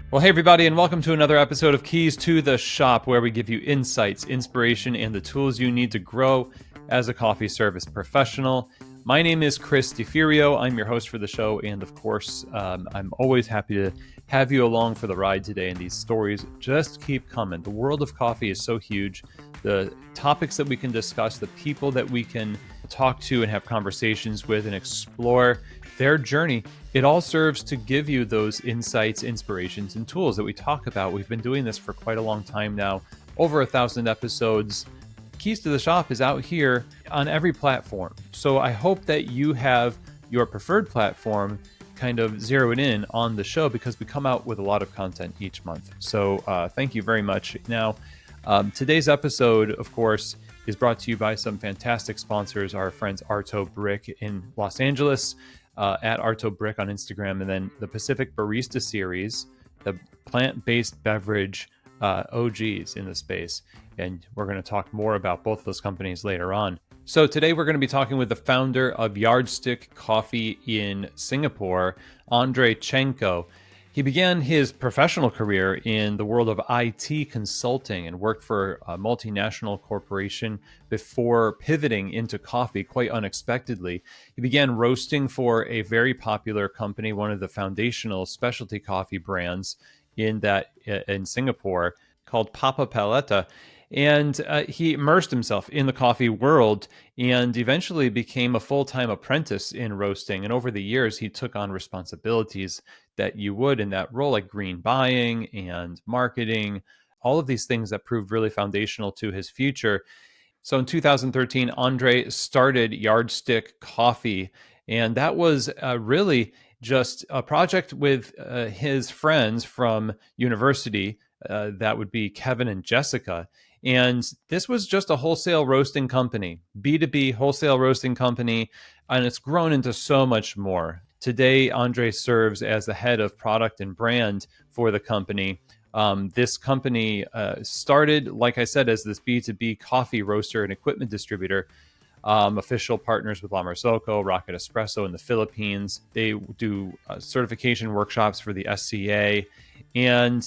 Well, hey, everybody, and welcome to another episode of Keys to the Shop, where we give you insights, inspiration, and the tools you need to grow as a coffee service professional. My name is Chris DeFirio. I'm your host for the show, and of course, I'm always happy to have you along for the ride today. And these stories just keep coming. The world of coffee is so huge. The topics that we can discuss, the people that we can talk to and have conversations with and explore their journey, it all serves to give you those insights, inspirations, and tools that we talk about. We've been doing this for quite a long time now, over 1,000 episodes. Keys to the Shop is out here on every platform. So I hope that you have your preferred platform kind of zeroed in on the show, because we come out with a lot of content each month. So thank you very much. Now, today's episode, of course, is brought to you by some fantastic sponsors, our friends Arto Brick in Los Angeles, at Arto Brick on Instagram, and then the Pacific Barista Series, the plant-based beverage OGs in the space. And we're going to talk more about both of those companies later on. So today we're going to be talking with the founder of Yardstick Coffee in Singapore, Andre Chanco. He began his professional career in the world of IT consulting and worked for a multinational corporation before pivoting into coffee quite unexpectedly. He began roasting for a very popular company, one of the foundational specialty coffee brands in Singapore, called Papa Palheta. And he immersed himself in the coffee world and eventually became a full-time apprentice in roasting. And over the years, he took on responsibilities that you would in that role, like green buying and marketing, all of these things that proved really foundational to his future. So in 2013, Andre started Yardstick Coffee, and that was really just a project with his friends from university. That would be Kevin and Jessica. And this was just a wholesale roasting company, B2B wholesale roasting company, and it's grown into so much more. Today, Andre serves as the head of product and brand for the company. This company started, like I said, as this B2B coffee roaster and equipment distributor. Official partners with La Marzocco, Rocket Espresso in the Philippines. They do certification workshops for the SCA. And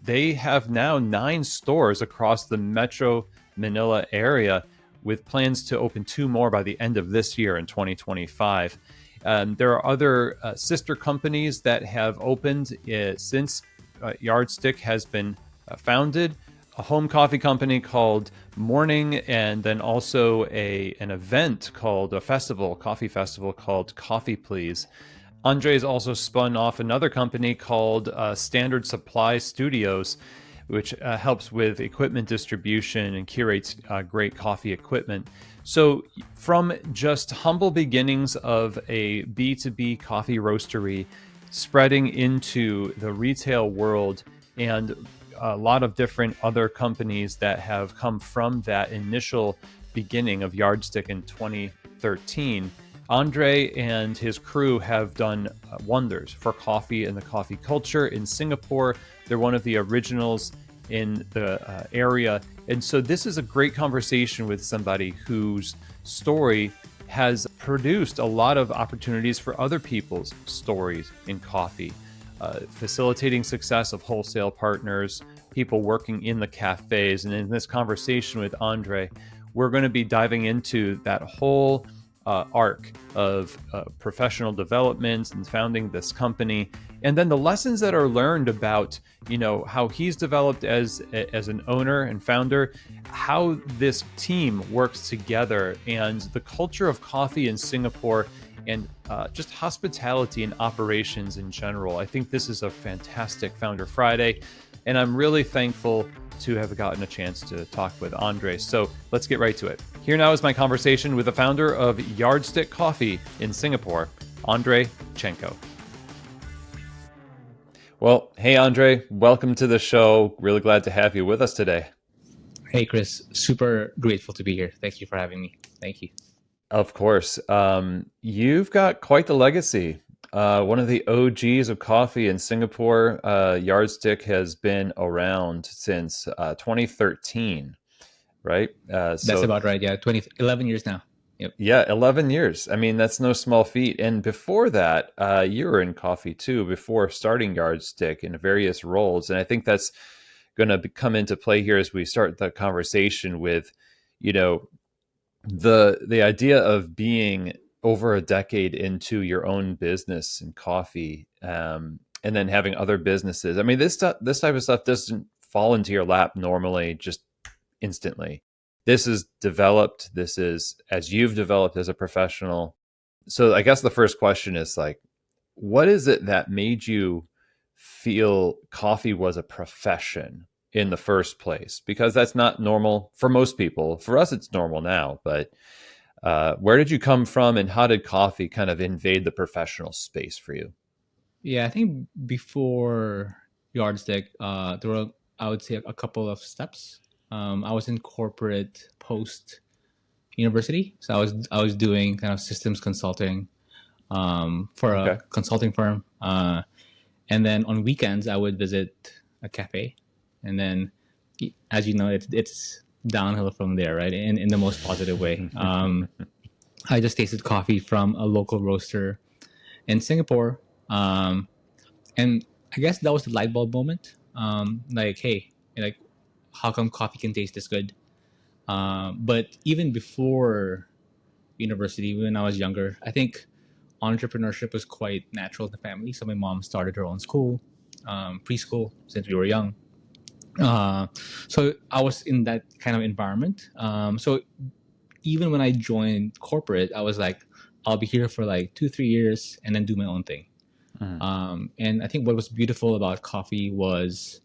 they have now 9 stores across the Metro Manila area, with plans to open 2 more by the end of this year in 2025. There are other sister companies that have opened since Yardstick has been founded. A home coffee company called Morning, and then also an event called a coffee festival called Coffee Please. Andre's also spun off another company called Standard Supply Studios, which helps with equipment distribution and curates great coffee equipment. So from just humble beginnings of a B2B coffee roastery, spreading into the retail world, and a lot of different other companies that have come from that initial beginning of Yardstick in 2013, Andre and his crew have done wonders for coffee and the coffee culture in Singapore. They're one of the originals in the area. And so this is a great conversation with somebody whose story has produced a lot of opportunities for other people's stories in coffee. Facilitating success of wholesale partners, people working in the cafes. And in this conversation with Andre, we're going to be diving into that whole arc of professional development and founding this company, and then the lessons that are learned about, how he's developed as an owner and founder, how this team works together, and the culture of coffee in Singapore, and just hospitality and operations in general. I think this is a fantastic Founder Friday, and I'm really thankful to have gotten a chance to talk with Andre. So let's get right to it. Here now is my conversation with the founder of Yardstick Coffee in Singapore, Andre Chanco. Well, hey, Andre, welcome to the show. Really glad to have you with us today. Hey, Chris, super grateful to be here. Thank you for having me. Thank you. Of course. You've got quite the legacy. One of the OGs of coffee in Singapore. Yardstick has been around since 2013, right? That's about right. Yeah, 11 years now. Yep. Yeah, 11 years. I mean, that's no small feat. And before that, you were in coffee too, before starting Yardstick in various roles. And I think that's going to come into play here as we start the conversation with, you know, the idea of being over a decade into your own business in coffee, and then having other businesses. I mean, this type of stuff doesn't fall into your lap normally, just instantly. This is developed. This is as you've developed as a professional. So I guess the first question is like, what is it that made you feel coffee was a profession in the first place? Because that's not normal for most people. For us, it's normal now. But where did you come from, and how did coffee kind of invade the professional space for you? Yeah, I think before Yardstick, there were, I would say, a couple of steps. I was in corporate post university, so I was doing kind of systems consulting for a Okay. consulting firm, and then on weekends I would visit a cafe, and then, as you know, it's downhill from there, right? In the most positive way. I just tasted coffee from a local roaster in Singapore. And I guess that was the light bulb moment. Like, hey, like, how come coffee can taste this good? But even before university, when I was younger, I think entrepreneurship was quite natural in the family. So my mom started her own school, preschool, since we were young. Uh, so I was in that kind of environment. So even when I joined corporate, I was like, I'll be here for like 2, 3 years and then do my own thing. Mhm. And I think what was beautiful about coffee was,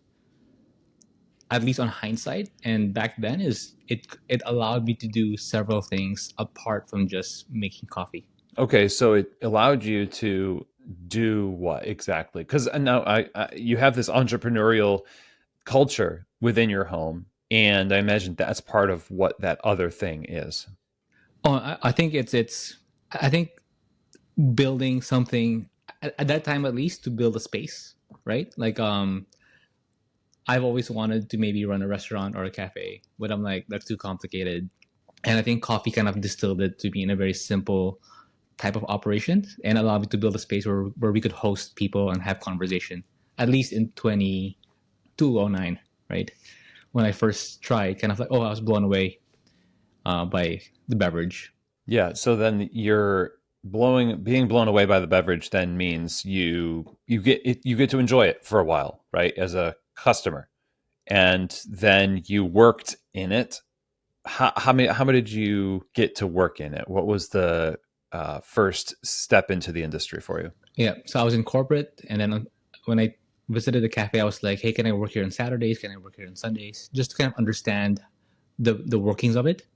at least on hindsight, and back then, is it allowed me to do several things apart from just making coffee. Okay, so it allowed you to do what exactly? Because now you have this entrepreneurial culture within your home, and I imagine that's part of what that other thing is. Oh, I think it's I think building something at that time, at least, to build a space, right? Like, I've always wanted to maybe run a restaurant or a cafe, but I'm like, that's too complicated. And I think coffee kind of distilled it to be in a very simple type of operation and allowed me to build a space where we could host people and have conversation, at least in 2209, right? When I first tried, kind of like, oh, I was blown away by the beverage. Yeah, so then you're being blown away by the beverage then means you get to enjoy it for a while, right? As a customer. And then you worked in it. How many did you get to work in it? What was the first step into the industry for you? Yeah, so I was in corporate, and then when I visited the cafe, I was like, hey, can I work here on Saturdays? Can I work here on Sundays? Just to kind of understand the workings of it.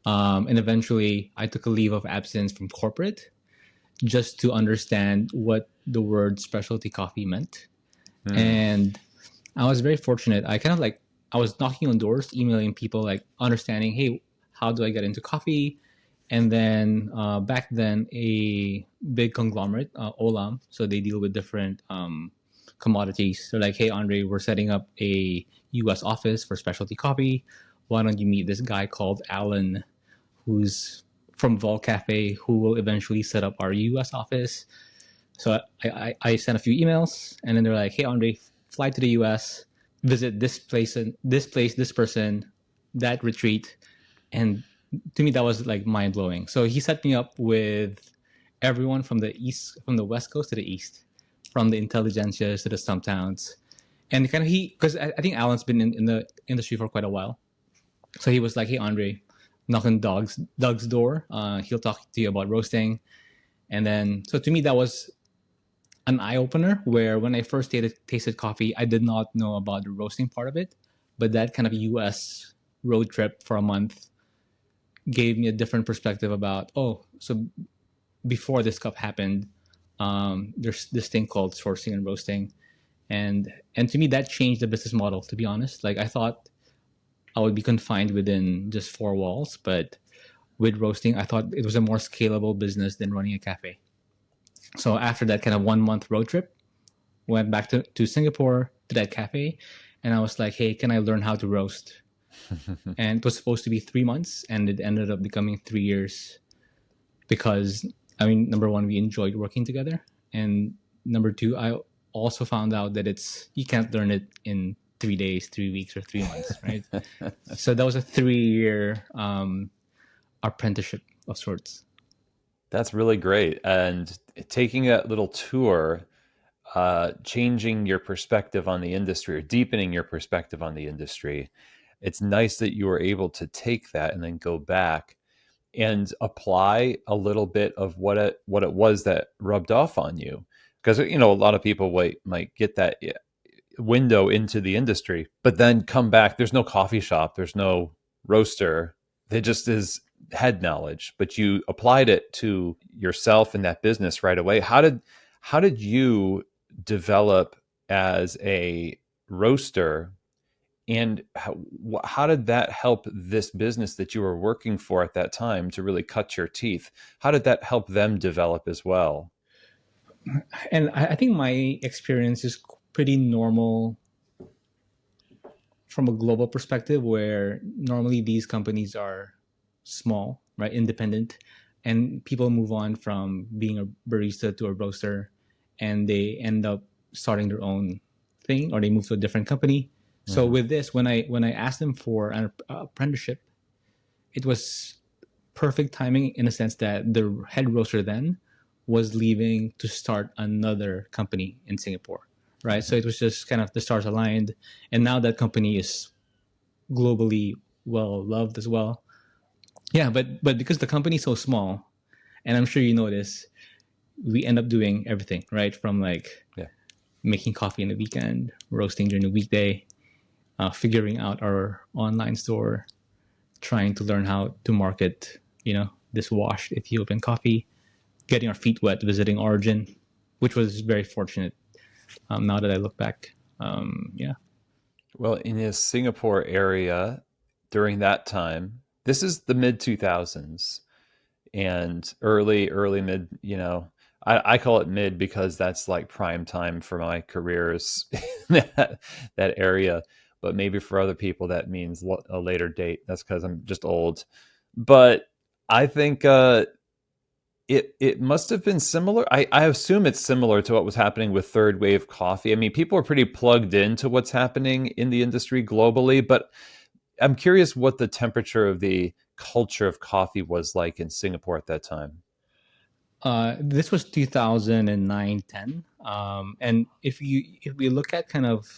And eventually, I took a leave of absence from corporate just to understand what the word specialty coffee meant. Hmm. And I was very fortunate. I kind of like, I was knocking on doors, emailing people, like understanding, hey, how do I get into coffee? And then back then, a big conglomerate, Olam, so they deal with different commodities. They're like, hey, Andre, we're setting up a US office for specialty coffee. Why don't you meet this guy called Alan, who's from Vol Cafe, who will eventually set up our US office? So I sent a few emails, and then they're like, "Hey, Andre, fly to the U.S., visit this place and this place, this person, that retreat," and to me that was like mind blowing. So he set me up with everyone from the east, from the west coast to the east, from the intelligentsias to the stump towns, and kind of because I think Alan's been in the industry for quite a while, so he was like, "Hey, Andre, knock on Doug's door. He'll talk to you about roasting." And then, so to me, that was an eye opener where when I first tasted coffee, I did not know about the roasting part of it. But that kind of US road trip for a month gave me a different perspective about, oh, so before this cup happened, there's this thing called sourcing and roasting. And to me, that changed the business model, to be honest. Like, I thought I would be confined within just four walls, but with roasting, I thought it was a more scalable business than running a cafe. So after that kind of 1 month road trip, went back to Singapore to that cafe, and I was like, hey, can I learn how to roast? And it was supposed to be 3 months, and it ended up becoming 3 years. because I mean, number one, we enjoyed working together, and number two, I also found out that it's you can't learn it in 3 days, 3 weeks, or 3 months, right? So that was a 3 year apprenticeship of sorts. That's really great. And taking that little tour, changing your perspective on the industry or deepening your perspective on the industry, it's nice that you were able to take that and then go back and apply a little bit of what it was that rubbed off on you. Because a lot of people might get that window into the industry, but then come back. There's no coffee shop, there's no roaster. There just is head knowledge, but you applied it to yourself in that business right away. How did you develop as a roaster, and how did that help this business that you were working for at that time to really cut your teeth? How did that help them develop as well? And I think my experience is pretty normal from a global perspective, where normally these companies are small, right, independent, and people move on from being a barista to a roaster, and they end up starting their own thing, or they move to a different company. So Hmm. with this, when I asked them for an apprenticeship, it was perfect timing in a sense that the head roaster then was leaving to start another company in Singapore, right? So it was just kind of the stars aligned, and now that company is globally well loved as well. Yeah, but because the company's so small, and I'm sure you know this, we end up doing everything, right? From like Yeah. making coffee in the weekend, roasting during the weekday, figuring out our online store, trying to learn how to market, this washed Ethiopian coffee, getting our feet wet, visiting Origin, which was very fortunate. Now that I look back, yeah. Well, in the Singapore area during that time, this is the mid 2000s and early mid, I call it mid because that's like prime time for my careers in that area. But maybe for other people, that means a later date. That's because I'm just old. But I think it must have been similar. I assume it's similar to what was happening with third wave coffee. I mean, people are pretty plugged into what's happening in the industry globally, but I'm curious what the temperature of the culture of coffee was like in Singapore at that time. This was 2009, 10. And if we look at kind of,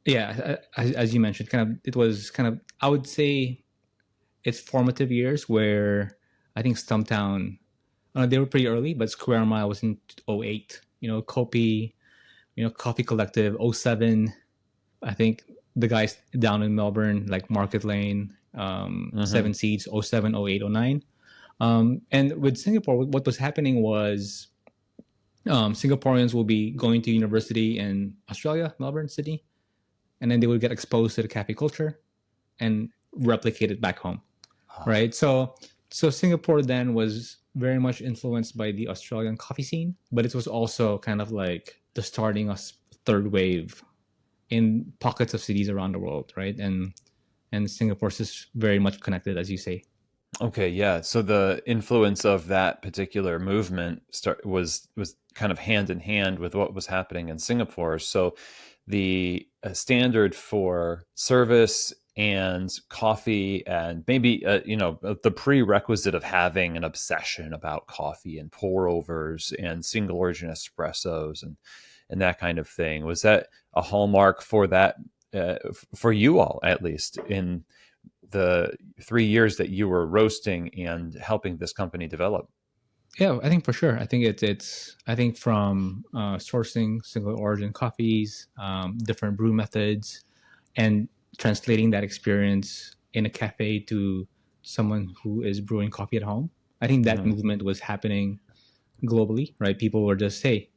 yeah, as you mentioned, kind of, it was kind of, I would say it's formative years where I think Stumptown, they were pretty early, but Square Mile was in '08. Coffee Collective '07. I think the guys down in Melbourne, like Market Lane, Hmm. Seven Seeds, '07, '08, '09. And with Singapore, what was happening was Singaporeans will be going to university in Australia, Melbourne, Sydney, and then they would get exposed to the cafe culture and replicate it back home, Ah, right? So Singapore then was very much influenced by the Australian coffee scene, but it was also kind of like the starting of third wave in pockets of cities around the world, right? And Singapore's is very much connected, as you say. okay, yeah. So the influence of that particular movement was kind of hand in hand with what was happening in Singapore. So the standard for service and coffee, and maybe the prerequisite of having an obsession about coffee and pour overs and single origin espressos and that kind of thing, was that a hallmark for that, for you all, at least in the 3 years that you were roasting and helping this company develop? Yeah, I think for sure. I think it's I think from sourcing single origin coffees, different brew methods, and translating that experience in a cafe to someone who is brewing coffee at home. I think that Hmm. movement was happening globally, right? People were just, hey,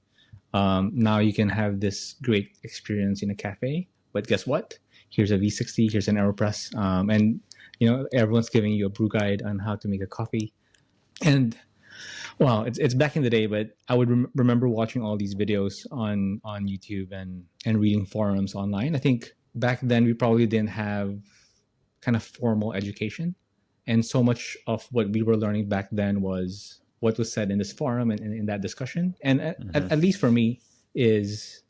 now you can have this great experience in a cafe, but guess what? Here's a V60, here's an AeroPress, and everyone's giving you a brew guide on how to make a coffee. And well, it's back in the day, but I would remember watching all these videos on YouTube and reading forums online. I think back then we probably didn't have kind of formal education, and so much of what we were learning back then was what was said in this forum and in that discussion. And Hmm. at least for me, is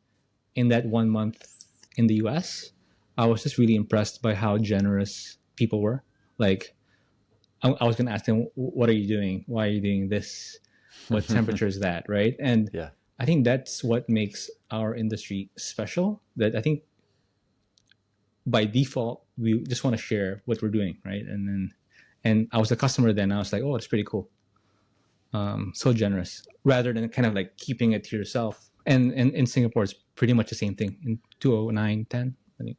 in that 1 month in the US, I was just really impressed by how generous people were. Like, I was going to ask them, what are you doing? Why are you doing this? What temperature is that? Right. And Yeah. I think that's what makes our industry special. That I think by default, we just want to share what we're doing. Right. And I was a customer then. I was like, oh, it's pretty cool. So generous rather than kind of like keeping it to yourself. And in Singapore, it's pretty much the same thing in 2009, 10. I think.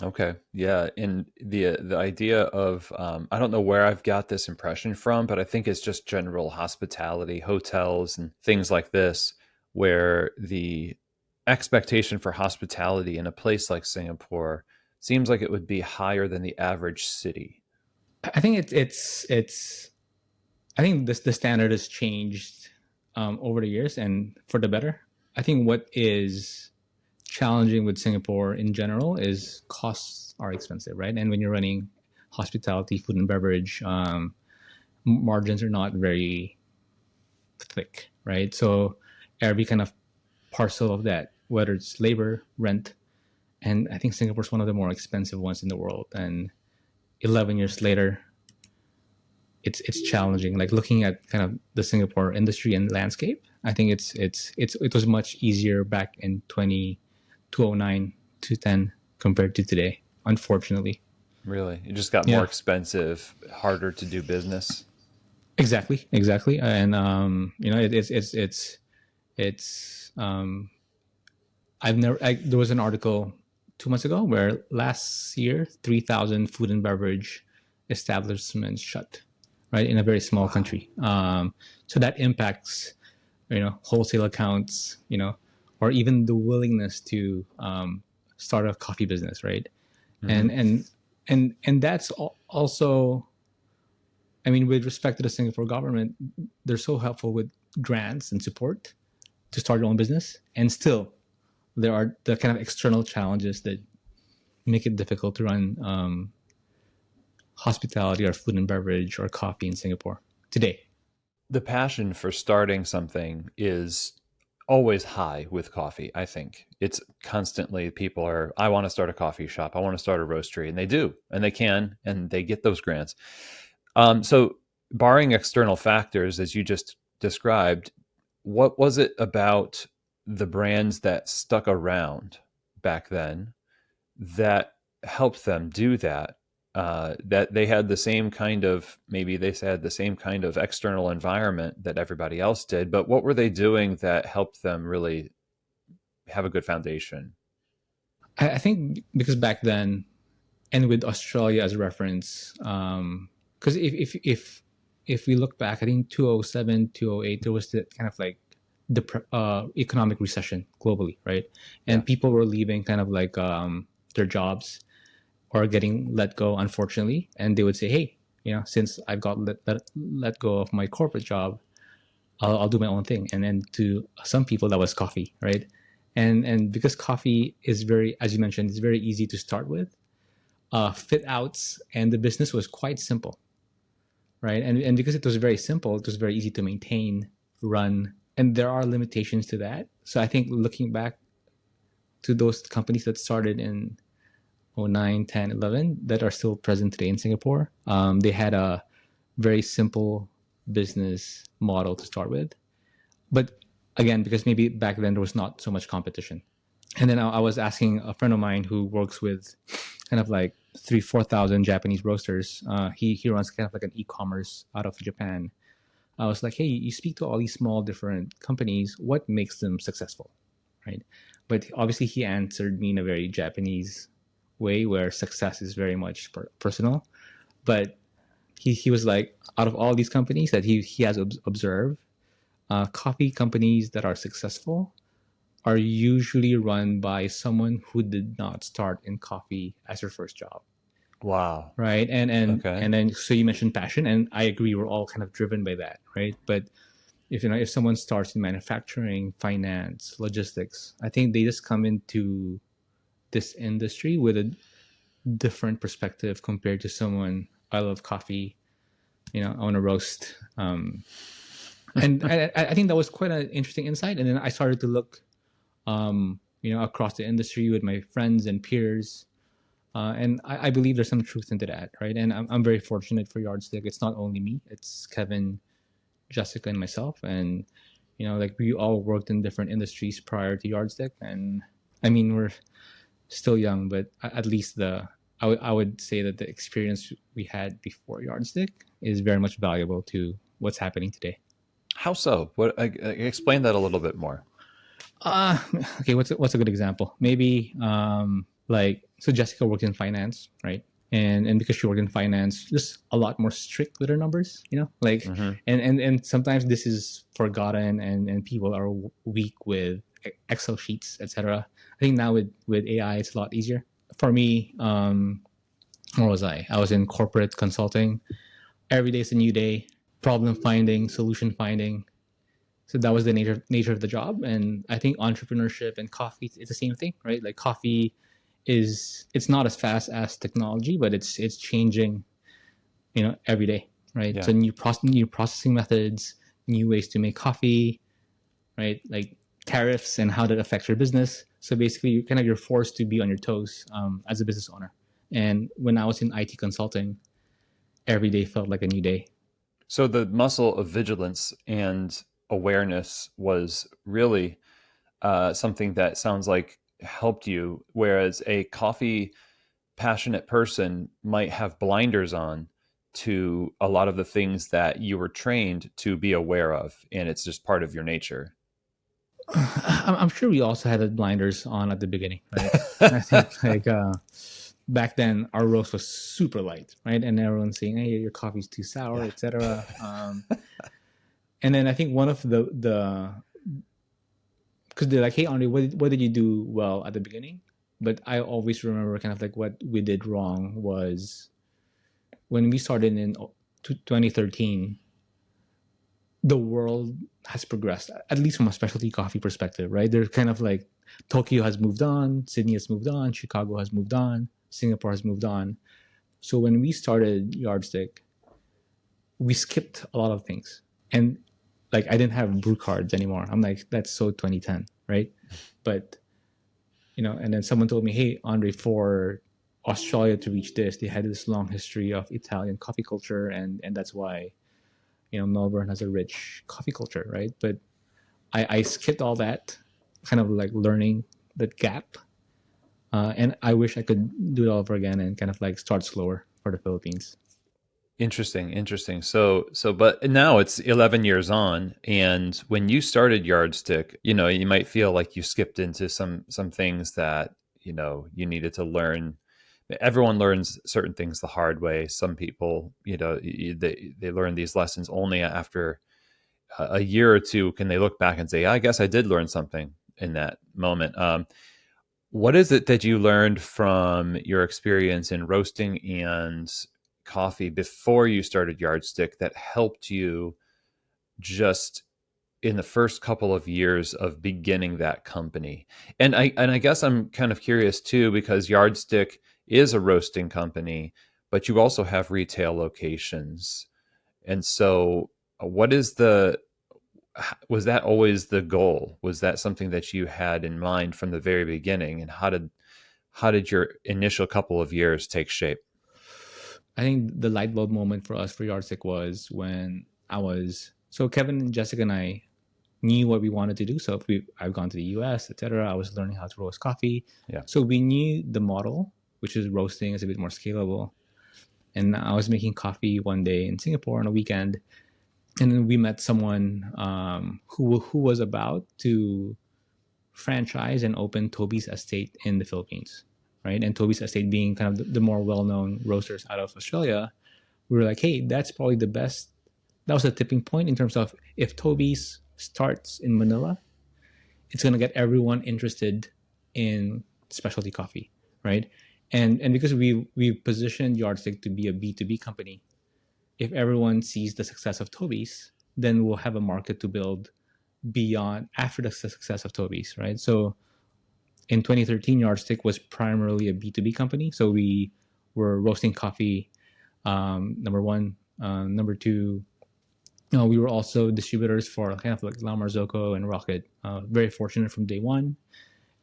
Okay. Yeah. And the idea of I don't know where I've got this impression from, but I think it's just general hospitality, hotels, and things like this, where the expectation for hospitality in a place like Singapore seems like it would be higher than the average city. I think it's I think this the standard has changed over the years and for the better. I think what is challenging with Singapore in general is costs are expensive, right? And when you're running hospitality, food and beverage, margins are not very thick, right? So every kind of parcel of that, whether it's labor, rent, and I think Singapore's one of the more expensive ones in the world. And 11 years later, it's challenging. Like looking at kind of the Singapore industry and landscape, I think it was much easier back in 2009 to 10 compared to today. Unfortunately, Really, it just got more yeah, expensive, harder to do business. exactly, and it's I've never. There was an article 2 months ago where last year 3,000 food and beverage establishments shut, right, in a very small Wow. country. So that impacts wholesale accounts, or even the willingness to start a coffee business, right? Hmm. And that's also, I mean, with respect to the Singapore government, they're so helpful with grants and support to start your own business, and still there are the kind of external challenges that make it difficult to run hospitality or food and beverage or coffee in Singapore today. The passion for starting something is always high with coffee. I think it's constantly people are, I want to start a coffee shop, I want to start a roastery, and they do, and they can, and they get those grants. So, barring external factors, as you just described, what was it about the brands that stuck around back then that helped them do that? That they had the same kind of, maybe they had the same kind of external environment that everybody else did, but what were they doing that helped them really have a good foundation? I think because back then, and with Australia as a reference, because if we look back, I think 2007, 2008, there was the kind of like the economic recession globally, right? Yeah. And people were leaving kind of like their jobs or getting let go, unfortunately. And they would say, hey, since I've got let go of my corporate job, I'll do my own thing. And then to some people, that was coffee, right? And because coffee is very, as you mentioned, it's very easy to start with, fit outs, and the business was quite simple, right? And because it was very simple, it was very easy to maintain, run, and there are limitations to that. So I think looking back to those companies that started in 09, 10, 11 that are still present today in Singapore, they had a very simple business model to start with. But again, because maybe back then there was not so much competition. And then I was asking a friend of mine who works with kind of like 3,000-4,000 Japanese roasters. He runs kind of like an e-commerce out of Japan. I was like, hey, you speak to all these small different companies. What makes them successful, right? But obviously, he answered me in a very Japanese way, where success is very much personal. But he was like, out of all these companies that he has observed, coffee companies that are successful are usually run by someone who did not start in coffee as their first job, Wow. right? And and Okay. and then so you mentioned passion, and I agree, we're all kind of driven by that, right? But if someone starts in manufacturing, finance, logistics, I think they just come into this industry with a different perspective compared to someone, I love coffee, I want to roast. And I think that was quite an interesting insight. And then I started to look, across the industry with my friends and peers. And I believe there's some truth into that, right? And I'm very fortunate for Yardstick. It's not only me, it's Kevin, Jessica, and myself. And, like we all worked in different industries prior to Yardstick. And I mean, we're still young, but at least I would say that the experience we had before Yardstick is very much valuable to what's happening today. How so? Explain that a little bit more. Uh, okay, what's a good example? Maybe like so Jessica worked in finance, right? And because she worked in finance, just a lot more strict with her numbers, like Mm-hmm. and sometimes this is forgotten and people are weak with Excel sheets, etc. I think now with AI it's a lot easier. For me, where was I? I was in corporate consulting. Every day is a new day. Problem finding, solution finding. So that was the nature of the job. And I think entrepreneurship and coffee is the same thing, right? Like coffee it's not as fast as technology, but it's changing, every day, right? Yeah. So new processing methods, new ways to make coffee, right? Like tariffs and how that affects your business. So basically, you're forced to be on your toes as a business owner. And when I was in IT consulting, every day felt like a new day. So the muscle of vigilance and awareness was really something that sounds like helped you, whereas a coffee passionate person might have blinders on to a lot of the things that you were trained to be aware of, and it's just part of your nature. I'm sure we also had the blinders on at the beginning, right? I think like back then our roast was super light, right? And everyone's saying, "Hey, your coffee's too sour," Yeah. etc. And then I think one of the because they're like, "Hey, Andre, what did you do well at the beginning?" But I always remember kind of like what we did wrong was when we started in 2013. The world has progressed, at least from a specialty coffee perspective, right? They're kind of like Tokyo has moved on, Sydney has moved on, Chicago has moved on, Singapore has moved on. So when we started Yardstick, we skipped a lot of things. And like I didn't have brew cards anymore. I'm like, that's so 2010, right? But and then someone told me, hey, Andre, for Australia to reach this, they had this long history of Italian coffee culture, and that's why Melbourne has a rich coffee culture, right? But I skipped all that, kind of like learning that gap, and I wish I could do it all over again and kind of like start slower for the Philippines. Interesting, interesting. But now it's 11 years on, and when you started Yardstick, you might feel like you skipped into some things that you needed to learn. Everyone learns certain things the hard way. Some people, they learn these lessons only after a year or two. Can they look back and say, I guess I did learn something in that moment? What is it that you learned from your experience in roasting and coffee before you started Yardstick that helped you just in the first couple of years of beginning that company? And I guess I'm kind of curious too, because Yardstick is a roasting company, but you also have retail locations. And so what is the was that always the goal? Was that something that you had in mind from the very beginning? And how did your initial couple of years take shape? I think the light bulb moment for us for Yardstick was when so Kevin and Jessica and I knew what we wanted to do. So I've gone to the US, etc. I was learning how to roast coffee. Yeah. So we knew the model, which is roasting is a bit more scalable. And I was making coffee one day in Singapore on a weekend, and then we met someone who was about to franchise and open Toby's Estate in the Philippines, right? And Toby's Estate being kind of the more well-known roasters out of Australia. We were like, hey, that's probably the best. That was a tipping point in terms of if Toby's starts in Manila, it's going to get everyone interested in specialty coffee, right? And because we positioned Yardstick to be a B2B company, if everyone sees the success of Toby's, then we'll have a market to build beyond after the success of Toby's, right? So in 2013, Yardstick was primarily a B2B company. So we were roasting coffee, number one, Number two, we were also distributors for kind of like La Marzocco and Rocket. Very fortunate from day one,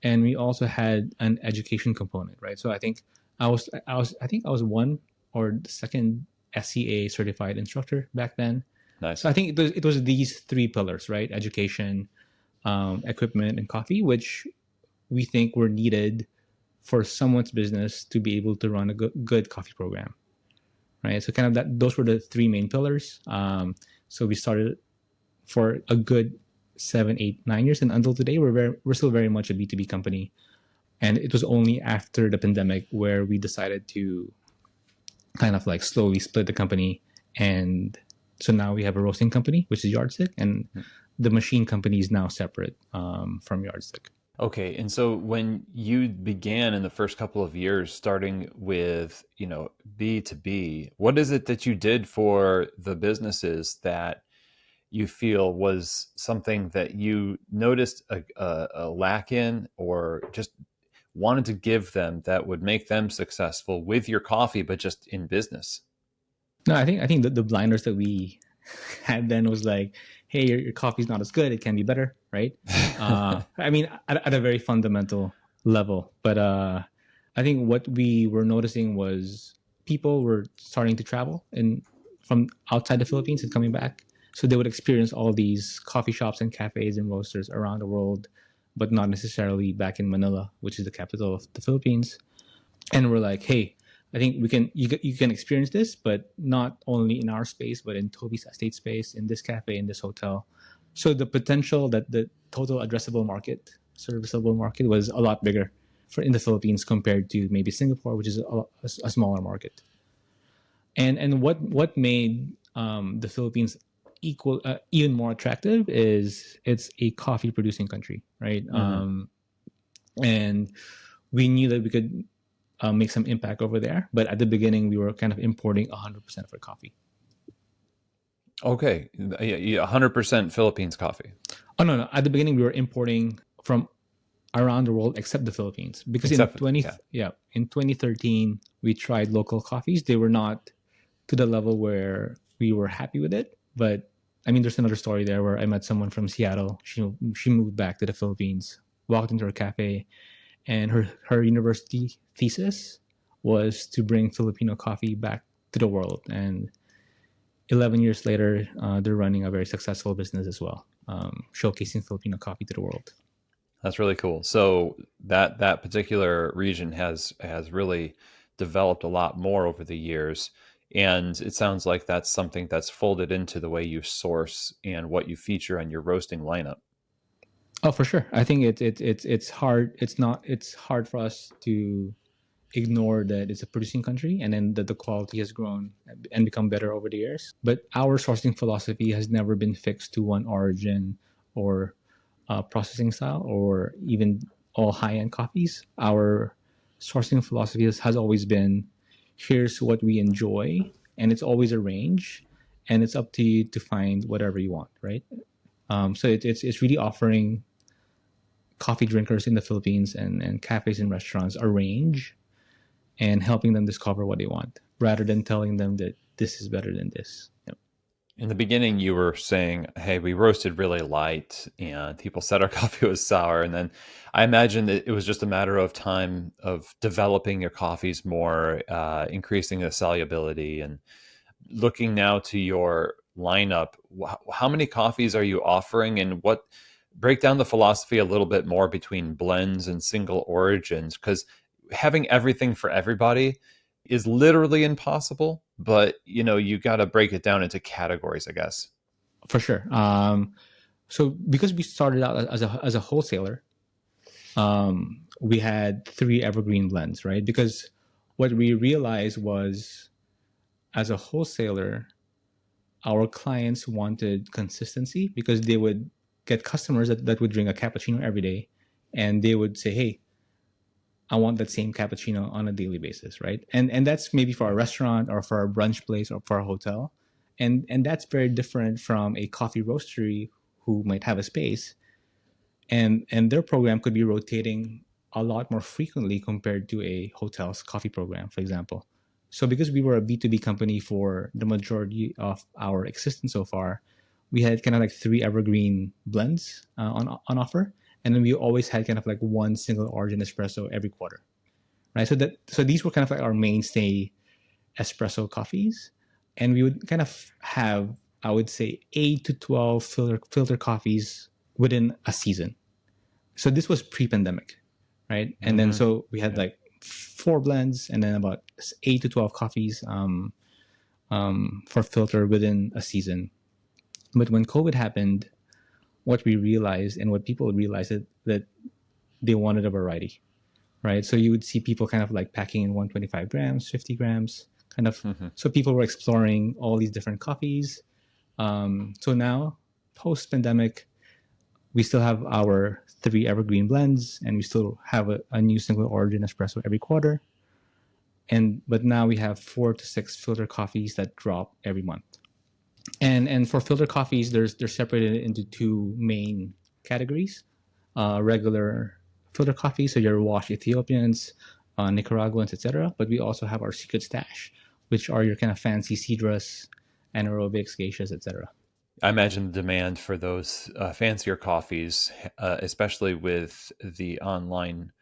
and we also had an education component, right? So I think I was one or the second SCA certified instructor back then. So Nice. I think it was these three pillars, right? Education, equipment, and coffee, which we think were needed for someone's business to be able to run a good coffee program, right? So kind of that those were the three main pillars. So we started for a good 7, 8, 9 years, and until today, we're still very much a B2B company. And it was only after the pandemic where we decided to kind of like slowly split the company, and so now we have a roasting company, which is Yardstick, and the machine company is now separate from Yardstick. Okay, and so when you began in the first couple of years, starting with, B2B, what is it that you did for the businesses that you feel was something that you noticed a lack in, or just wanted to give them that would make them successful with your coffee, but just in business? No, I think the blinders that we had then was like, hey, your coffee's not as good. It can be better, right? I mean, at a very fundamental level. But I think what we were noticing was people were starting to travel and from outside the Philippines and coming back. So they would experience all these coffee shops and cafes and roasters around the world, but not necessarily back in Manila, which is the capital of the Philippines. And we're like, hey, I think you can experience this, but not only in our space, but in Toby's estate space, in this cafe, in this hotel. So the potential that the total addressable market, serviceable market, was a lot bigger for in the Philippines compared to maybe Singapore, which is a smaller market. And what made the Philippines even more attractive is it's a coffee producing country, right? Hmm. And we knew that we could make some impact over there. But at the beginning, we were kind of importing 100% of our coffee. Okay, yeah, 100% Philippines coffee, Oh no, no! At the beginning, we were importing from around the world except the Philippines because in except for, 20 yeah. yeah in 2013 we tried local coffees. They were not to the level where we were happy with it. But I mean, there's another story there where I met someone from Seattle. She moved back to the Philippines, walked into her cafe, and her university thesis was to bring Filipino coffee back to the world. And 11 years later, they're running a very successful business as well, showcasing Filipino coffee to the world. That's really cool. So that particular region has really developed a lot more over the years, and it sounds like that's something that's folded into the way you source and what you feature on your roasting lineup. Oh, for sure. I think it's hard. It's hard for us to ignore that it's a producing country, and then that the quality has grown and become better over the years. But our sourcing philosophy has never been fixed to one origin or processing style or even all high end coffees. Our sourcing philosophy has always been here's what we enjoy, and it's always a range, and it's up to you to find whatever you want, right? So it's really offering coffee drinkers in the Philippines and cafes and restaurants a range and helping them discover what they want rather than telling them that this is better than this. Yep. In the beginning, you were saying, "Hey, we roasted really light, and people said our coffee was sour." And then I imagine that it was just a matter of time of developing your coffees more, increasing the solubility, and looking now to your lineup. How many coffees are you offering, and what break down the philosophy a little bit more between blends and single origins? Because having everything for everybody is literally impossible, but you got to break it down into categories, I guess. For sure. So because we started out as a wholesaler, we had three evergreen blends, right? Because what we realized was as a wholesaler, our clients wanted consistency because they would get customers that would drink a cappuccino every day and they would say, hey, I want that same cappuccino on a daily basis, right? And that's maybe for a restaurant or for a brunch place or for a hotel. And that's very different from a coffee roastery who might have a space and their program could be rotating a lot more frequently compared to a hotel's coffee program, for example. So because we were a B2B company for the majority of our existence so far, we had kind of like three evergreen blends on offer, and then we always had kind of like one single origin espresso every quarter, right? So these were kind of like our mainstay espresso coffees, and we would kind of have, I would say, 8 to 12 filter coffees within a season. So this was pre-pandemic, right? And then so we had like four blends, and then about 8 to 12 coffees for filter within a season. But when COVID happened, what we realized and what people realized that they wanted a variety, right? So you would see people kind of like packing in 125 grams, 50 grams, kind of. So people were exploring all these different coffees. So now, post pandemic, we still have our three evergreen blends, and we still have a new single origin espresso every quarter. But now we have 4 to 6 filter coffees that drop every month. And for filter coffees, they're separated into two main categories: regular filter coffee, so your washed Ethiopians, Nicaraguans, etc. But we also have our secret stash, which are your kind of fancy cedrus, anaerobics, geishas, etc. I imagine the demand for those fancier coffees, especially with the online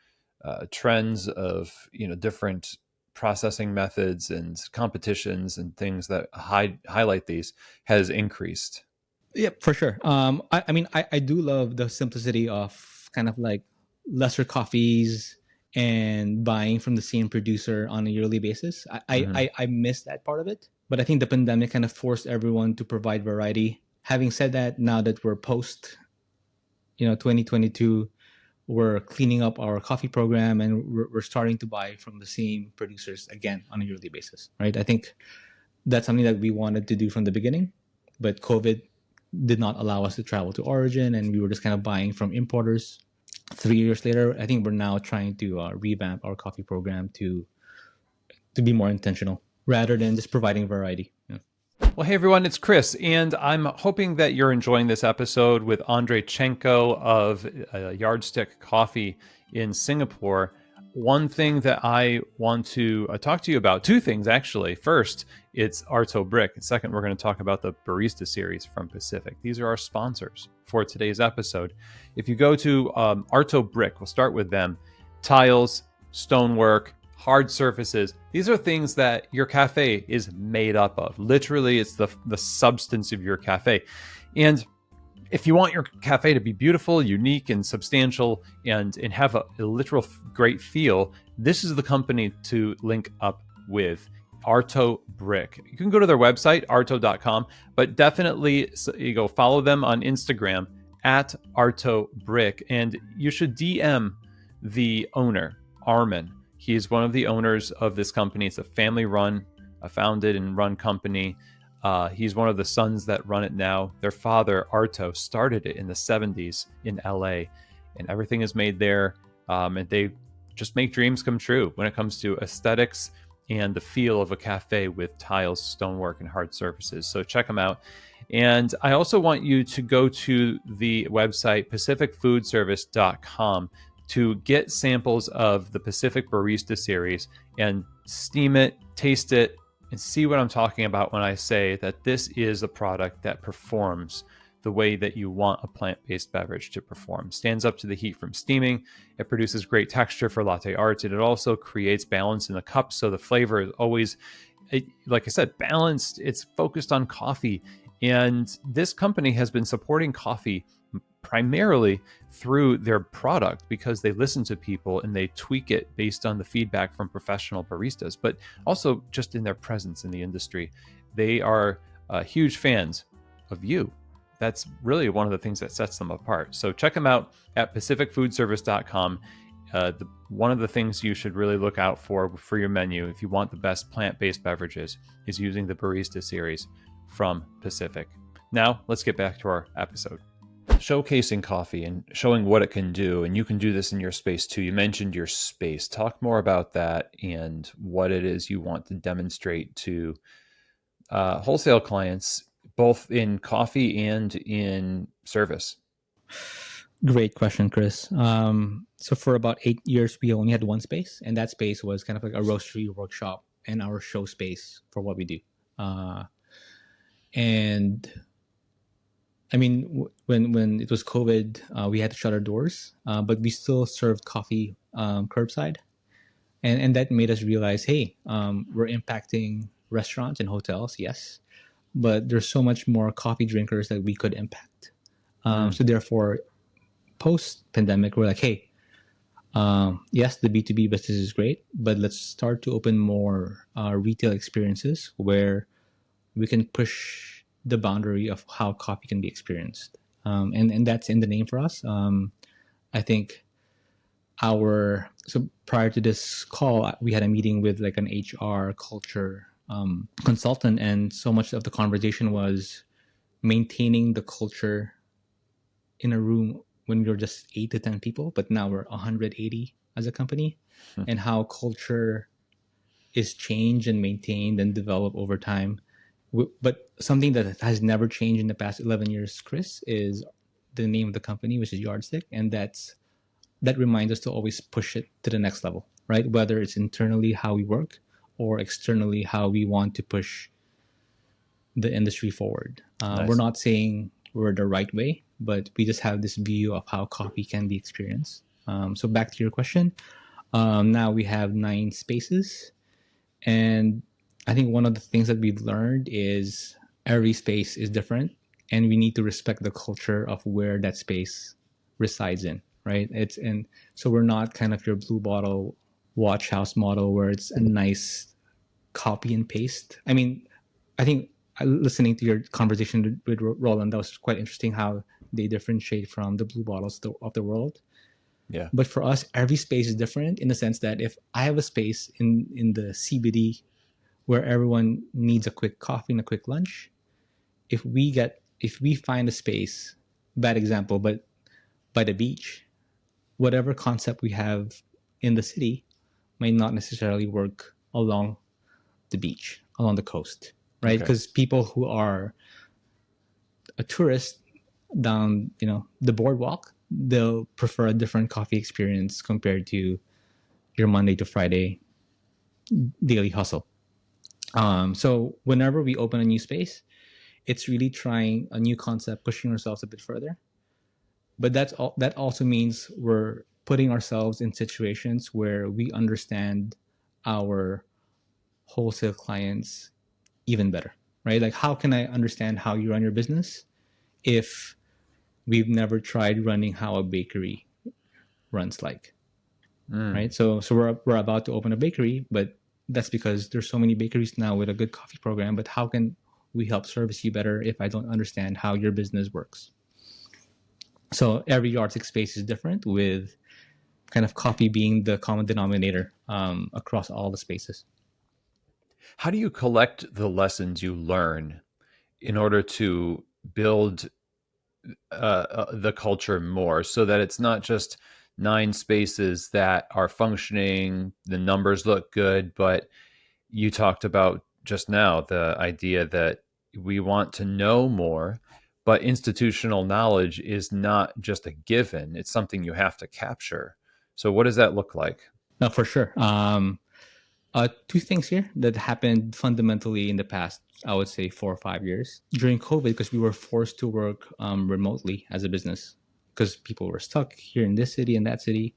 trends of different processing methods and competitions and things that highlight these, has increased. Yeah, for sure. I mean, I do love the simplicity of kind of like lesser coffees and buying from the same producer on a yearly basis. I miss that part of it. But I think the pandemic kind of forced everyone to provide variety. Having said that, now that we're post, 2022, we're cleaning up our coffee program, and we're starting to buy from the same producers again on a yearly basis, right? I think that's something that we wanted to do from the beginning, but COVID did not allow us to travel to origin, and we were just kind of buying from importers. 3 years later, I think we're now trying to revamp our coffee program to be more intentional rather than just providing variety. Yeah. Well, hey everyone, it's Chris, and I'm hoping that you're enjoying this episode with Andre Chanco of Yardstick Coffee in Singapore. One thing that I want to talk to you about, two things actually. First, it's Arto Brick. And second, we're going to talk about the Barista series from Pacific. These are our sponsors for today's episode. If you go to Arto Brick, we'll start with them. Tiles, stonework, hard surfaces. These are things that your cafe is made up of. Literally, it's the substance of your cafe. And if you want your cafe to be beautiful, unique, and substantial, and have a literal great feel, this is the company to link up with. Arto Brick. You can go to their website, arto.com, but definitely you go follow them on Instagram at Arto Brick, and you should DM the owner, Armin. He's one of the owners of this company. It's a family-run, a founded and run company. He's one of the sons that run it now. Their father, Arto, started it in the 70s in LA, and everything is made there. And they just make dreams come true when it comes to aesthetics and the feel of a cafe with tiles, stonework, and hard surfaces. So check them out. And I also want you to go to the website pacificfoodservice.com to get samples of the Pacific Barista series and steam it, taste it, and see what I'm talking about when I say that this is a product that performs the way that you want a plant-based beverage to perform. Stands up to the heat from steaming. It produces great texture for latte art, and it also creates balance in the cup, so the flavor is always, like I said, balanced. It's focused on coffee, and this company has been supporting coffee primarily through their product because they listen to people and they tweak it based on the feedback from professional baristas, but also just in their presence in the industry. They are huge fans of you. That's really one of the things that sets them apart. So check them out at pacificfoodservice.com. One of the things you should really look out for your menu, if you want the best plant-based beverages, is using the Barista series from Pacific. Now, let's get back to our episode. Showcasing coffee and showing what it can do, and you can do this in your space too. You mentioned your space. Talk more about that and what it is you want to demonstrate to wholesale clients, both in coffee and in service. Great question, Chris. So for about 8 years, we only had one space, and that space was kind of like a roastery workshop and our show space for what we do. And I mean, when it was COVID, we had to shut our doors, but we still served coffee curbside, and that made us realize, hey, we're impacting restaurants and hotels, yes, but there's so much more coffee drinkers that we could impact. So therefore, post pandemic, we're like, hey, yes, the B2B business is great, but let's start to open more retail experiences where we can push the boundary of how coffee can be experienced. And that's in the name for us. I think so prior to this call, we had a meeting with like an HR culture consultant, and so much of the conversation was maintaining the culture in a room when we are just 8 to 10 people, but now we're 180 as a company, and how culture is changed and maintained and developed over time. But something that has never changed in the past 11 years, Chris, is the name of the company, which is Yardstick. And that reminds us to always push it to the next level, right? Whether it's internally how we work or externally how we want to push the industry forward. Nice. We're not saying we're the right way, but we just have this view of how coffee can be experienced. So back to your question. Now we have 9 spaces. And I think one of the things that we've learned is every space is different, and we need to respect the culture of where that space resides in, right? So we're not kind of your blue bottle watch house model where it's a nice copy and paste. I mean, I think listening to your conversation with Roland, that was quite interesting how they differentiate from the blue bottles of the world. Yeah. But for us, every space is different in the sense that if I have a space in the CBD where everyone needs a quick coffee and a quick lunch, if we find a space, bad example, but by the beach, whatever concept we have in the city might not necessarily work along the beach, along the coast, right? Because people who are a tourist down, the boardwalk, they'll prefer a different coffee experience compared to your Monday to Friday daily hustle. So whenever we open a new space, it's really trying a new concept, pushing ourselves a bit further. But that also means we're putting ourselves in situations where we understand our wholesale clients even better, right? Like, how can I understand how you run your business if we've never tried running how a bakery runs like, right? So we're about to open a bakery, but that's because there's so many bakeries now with a good coffee program. But how can we help service you better if I don't understand how your business works? So every yardstick space is different, with kind of coffee being the common denominator across all the spaces. How do you collect the lessons you learn in order to build the culture more, so that it's not just 9 spaces that are functioning, the numbers look good, but you talked about just now the idea that we want to know more, but institutional knowledge is not just a given, it's something you have to capture. So what does that look like? No, for sure. Two things here that happened fundamentally in the past, I would say 4 or 5 years. During COVID, because we were forced to work remotely as a business, because people were stuck here in this city and that city,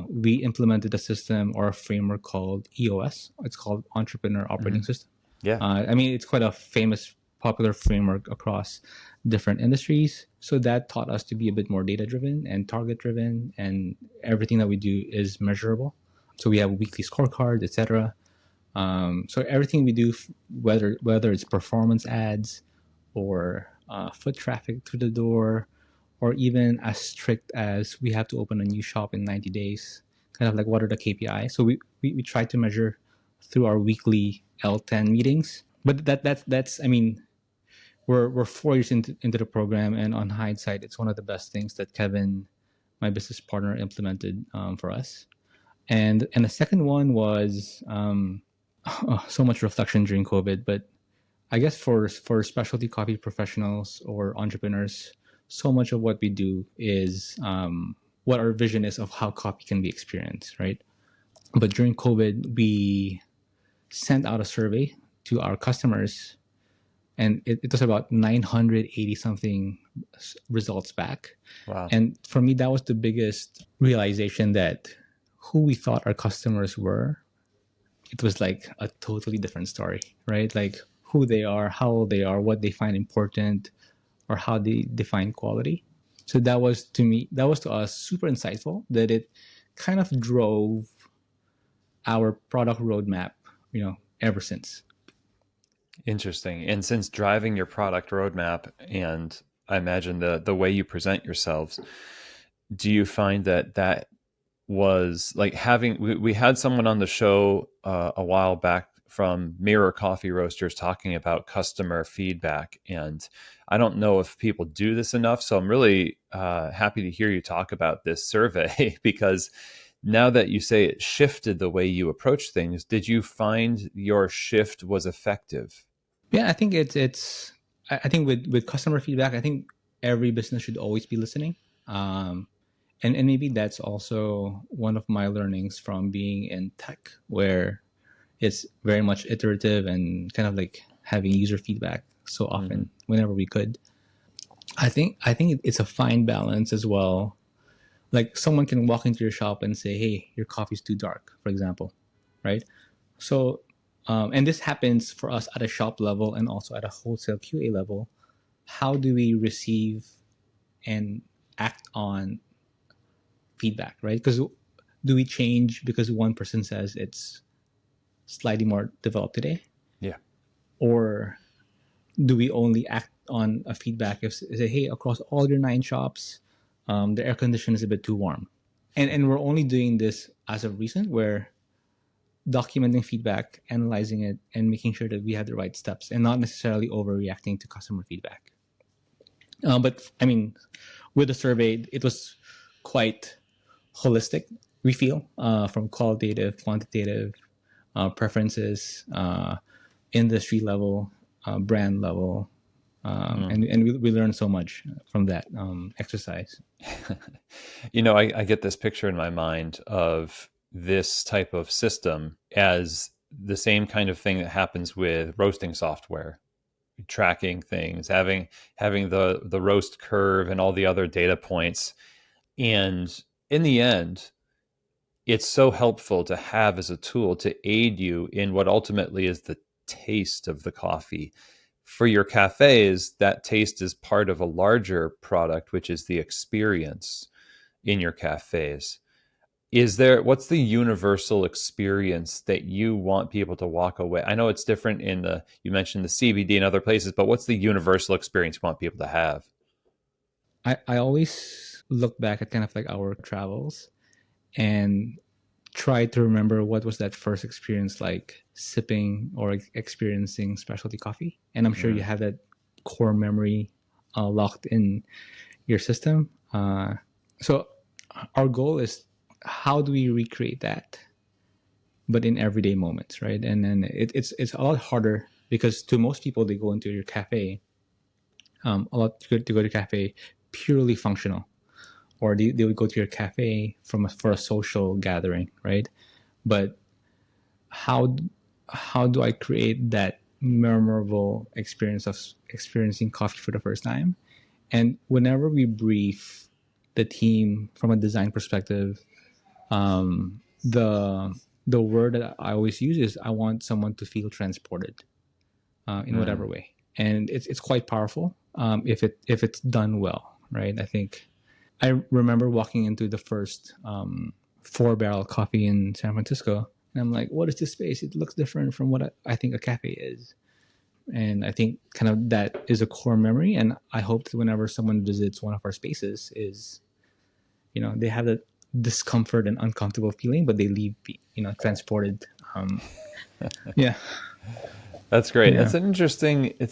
we implemented a system or a framework called EOS. It's called Entrepreneur Operating System. Yeah. I mean, it's quite a famous, popular framework across different industries. So that taught us to be a bit more data-driven and target-driven, and everything that we do is measurable. So we have a weekly scorecard, etc. So everything we do, whether it's performance ads or foot traffic through the door, or even as strict as we have to open a new shop in 90 days, kind of like what are the KPIs. So we try to measure through our weekly L10 meetings. But that's I mean, we're 4 years into the program, and on hindsight, it's one of the best things that Kevin, my business partner, implemented for us. And the second one was so much reflection during COVID. But I guess for specialty coffee professionals or entrepreneurs, so much of what we do is what our vision is of how coffee can be experienced, right? But during COVID, we sent out a survey to our customers, and it was about 980 something results back. Wow. And for me, that was the biggest realization that who we thought our customers were, it was like a totally different story, right? Like who they are, how old they are, what they find important, or how they define quality. So that was to me, that was to us super insightful, that it kind of drove our product roadmap, ever since. Interesting. And since driving your product roadmap and I imagine the way you present yourselves, do you find that that was like having we had someone on the show a while back from Mirror Coffee Roasters talking about customer feedback, and I don't know if people do this enough, so I'm really happy to hear you talk about this survey because now that you say it shifted the way you approach things, did you find your shift was effective? Yeah, I think I think with customer feedback, I think every business should always be listening. Um, and maybe that's also one of my learnings from being in tech, where it's very much iterative and kind of like having user feedback so Mm-hmm. often whenever we could. I think it's a fine balance as well. Like someone can walk into your shop and say, "Hey, your coffee's too dark," for example, right? So, and this happens for us at a shop level and also at a wholesale QA level. How do we receive and act on feedback, right? Because do we change because one person says it's slightly more developed today, Yeah. or do we only act on a feedback if say, hey, across all your 9 shops, the air condition is a bit too warm, and we're only doing this as of recent, where documenting feedback, analyzing it, and making sure that we have the right steps, and not necessarily overreacting to customer feedback. But I mean, with the survey, it was quite holistic. We feel from qualitative, quantitative preferences, industry level, brand level, Mm. and we learned so much from that exercise. I get this picture in my mind of this type of system as the same kind of thing that happens with roasting software, tracking things, having the roast curve and all the other data points. And in the end, it's so helpful to have as a tool to aid you in what ultimately is the taste of the coffee. For your cafes, that taste is part of a larger product, which is the experience in your cafes. What's the universal experience that you want people to walk away? I know it's different you mentioned the CBD and other places, but what's the universal experience you want people to have? I always look back at kind of like our travels and try to remember what was that first experience like sipping or experiencing specialty coffee. And I'm sure you Mm, have that core memory locked in your system. So our goal is, how do we recreate that, but in everyday moments, right? And then it's a lot harder because to most people, they go into your cafe, a lot to go to cafe purely functional, or they would go to your cafe for a social gathering, right? But how how do I create that memorable experience of experiencing coffee for the first time? And whenever we brief the team from a design perspective, the word that I always use is, I want someone to feel transported in whatever mm. way, and it's quite powerful if it's done well, right? I think I remember walking into the first 4 barrel coffee in San Francisco, and I'm like, what is this space? It looks different from what I think a cafe is. And I think kind of that is a core memory. And I hope that whenever someone visits one of our spaces, is, they have that discomfort and uncomfortable feeling, but they leave, transported. Um, yeah, That's great. yeah. It's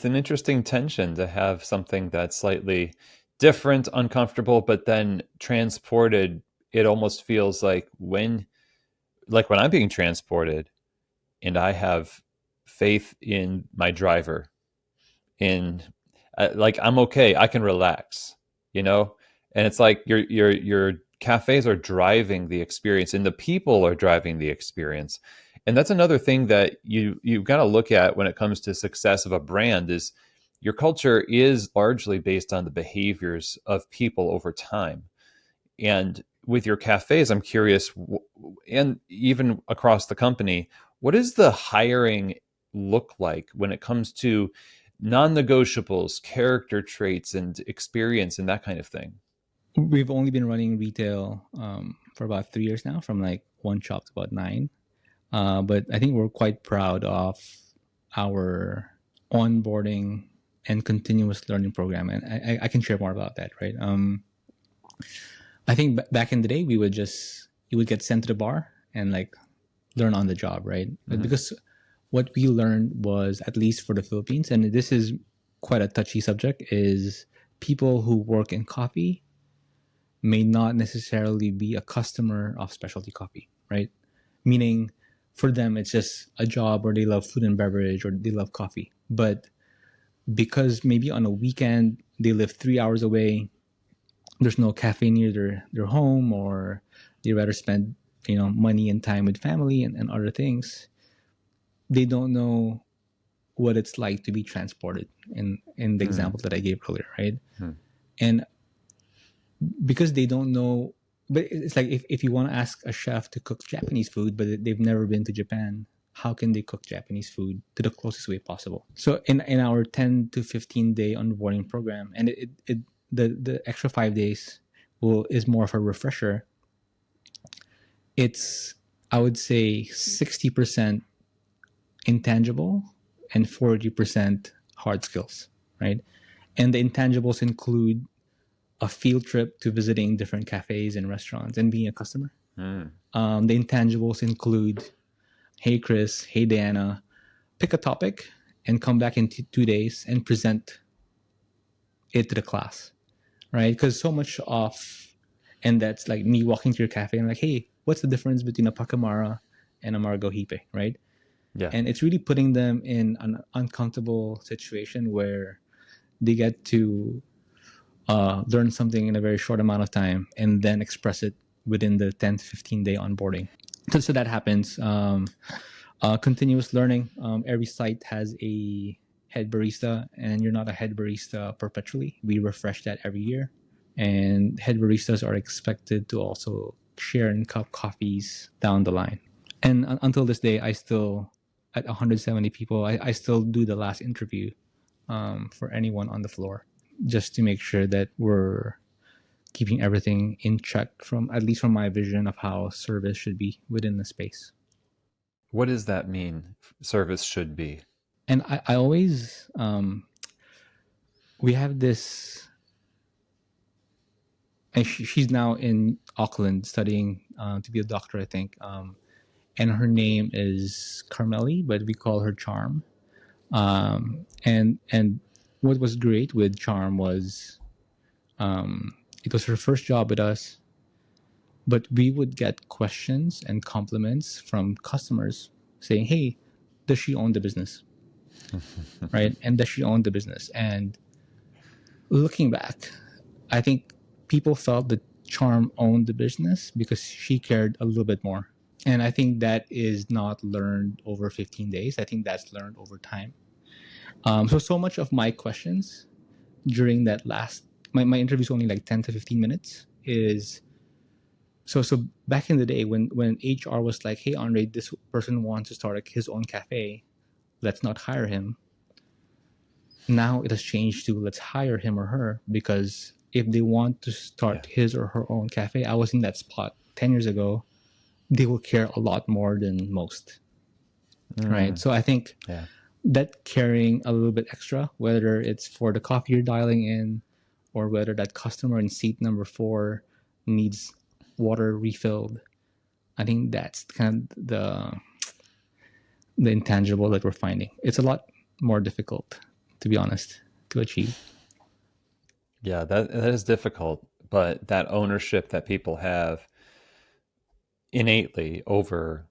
an interesting tension to have something that's slightly different, uncomfortable, but then transported. It almost feels like when I'm being transported and I have faith in my driver, in like I'm okay, I can relax, you know? And it's like your cafes are driving the experience and the people are driving the experience. And that's another thing that you've got to look at when it comes to success of a brand is your culture is largely based on the behaviors of people over time. And with your cafes, I'm curious, and even across the company, what does the hiring look like when it comes to non-negotiables, character traits, and experience, and that kind of thing? We've only been running retail for about 3 years now, from like one shop to about nine. But I think we're quite proud of our onboarding and continuous learning program, and I can share more about that, right? I think back in the day, you would get sent to the bar and like learn on the job, right? But Hmm. because what we learned was, at least for the Philippines, and this is quite a touchy subject, is people who work in coffee may not necessarily be a customer of specialty coffee, right? Meaning for them, it's just a job, or they love food and beverage, or they love coffee. But because maybe on a weekend they live 3 hours away, there's no cafe near their home, or they rather spend money and time with family and other things, they don't know what it's like to be transported in the Hmm. example that I gave earlier, right? Hmm. And because they don't know, but it's like if you want to ask a chef to cook Japanese food, but they've never been to Japan, how can they cook Japanese food to the closest way possible? So in our 10 to 15 day onboarding program, and the extra 5 days will is more of a refresher. It's, I would say, 60% intangible and 40% hard skills, right? And the intangibles include a field trip to visiting different cafes and restaurants and being a customer. Hmm. The intangibles include, hey Chris, hey Diana, pick a topic and come back in 2 days and present it to the class, right? Because so much of, and that's like me walking to your cafe and like, hey, what's the difference between a Pacamara and a Margohipe, right? Yeah. And it's really putting them in an uncomfortable situation where they get to learn something in a very short amount of time and then express it within the 10 to 15 day onboarding. So that happens. Continuous learning. Every site has a head barista, and you're not a head barista perpetually. We refresh that every year. And head baristas are expected to also share in cup coffees down the line. And until this day, I still, at 170 people, I still do the last interview for anyone on the floor, just to make sure that we're keeping everything in check, from at least from my vision of how service should be within the space. What does that mean? Service should be. And I always, we have this, and she's now in Auckland studying to be a doctor, I think. And her name is Carmeli, but we call her Charm. And what was great with Charm was, it was her first job with us, but we would get questions and compliments from customers saying, hey, does she own the business, right? And does she own the business? And looking back, I think people felt that Charm owned the business because she cared a little bit more. And I think that is not learned over 15 days. I think that's learned over time. So much of my questions during that last, my interview is only like 10 to 15 minutes, is, so back in the day when HR was like, hey, Andre, this person wants to start like his own cafe, let's not hire him. Now it has changed to, let's hire him or her, because if they want to Yeah. start his or her own cafe, I was in that spot 10 years ago, they will care a lot more than most, right? Mm. So I think Yeah. that caring a little bit extra, whether it's for the coffee you're dialing in, or whether that customer in seat number 4 needs water refilled, I think that's kind of the intangible that we're finding. It's a lot more difficult, to be honest, to achieve. Yeah, that is difficult, but that ownership that people have innately over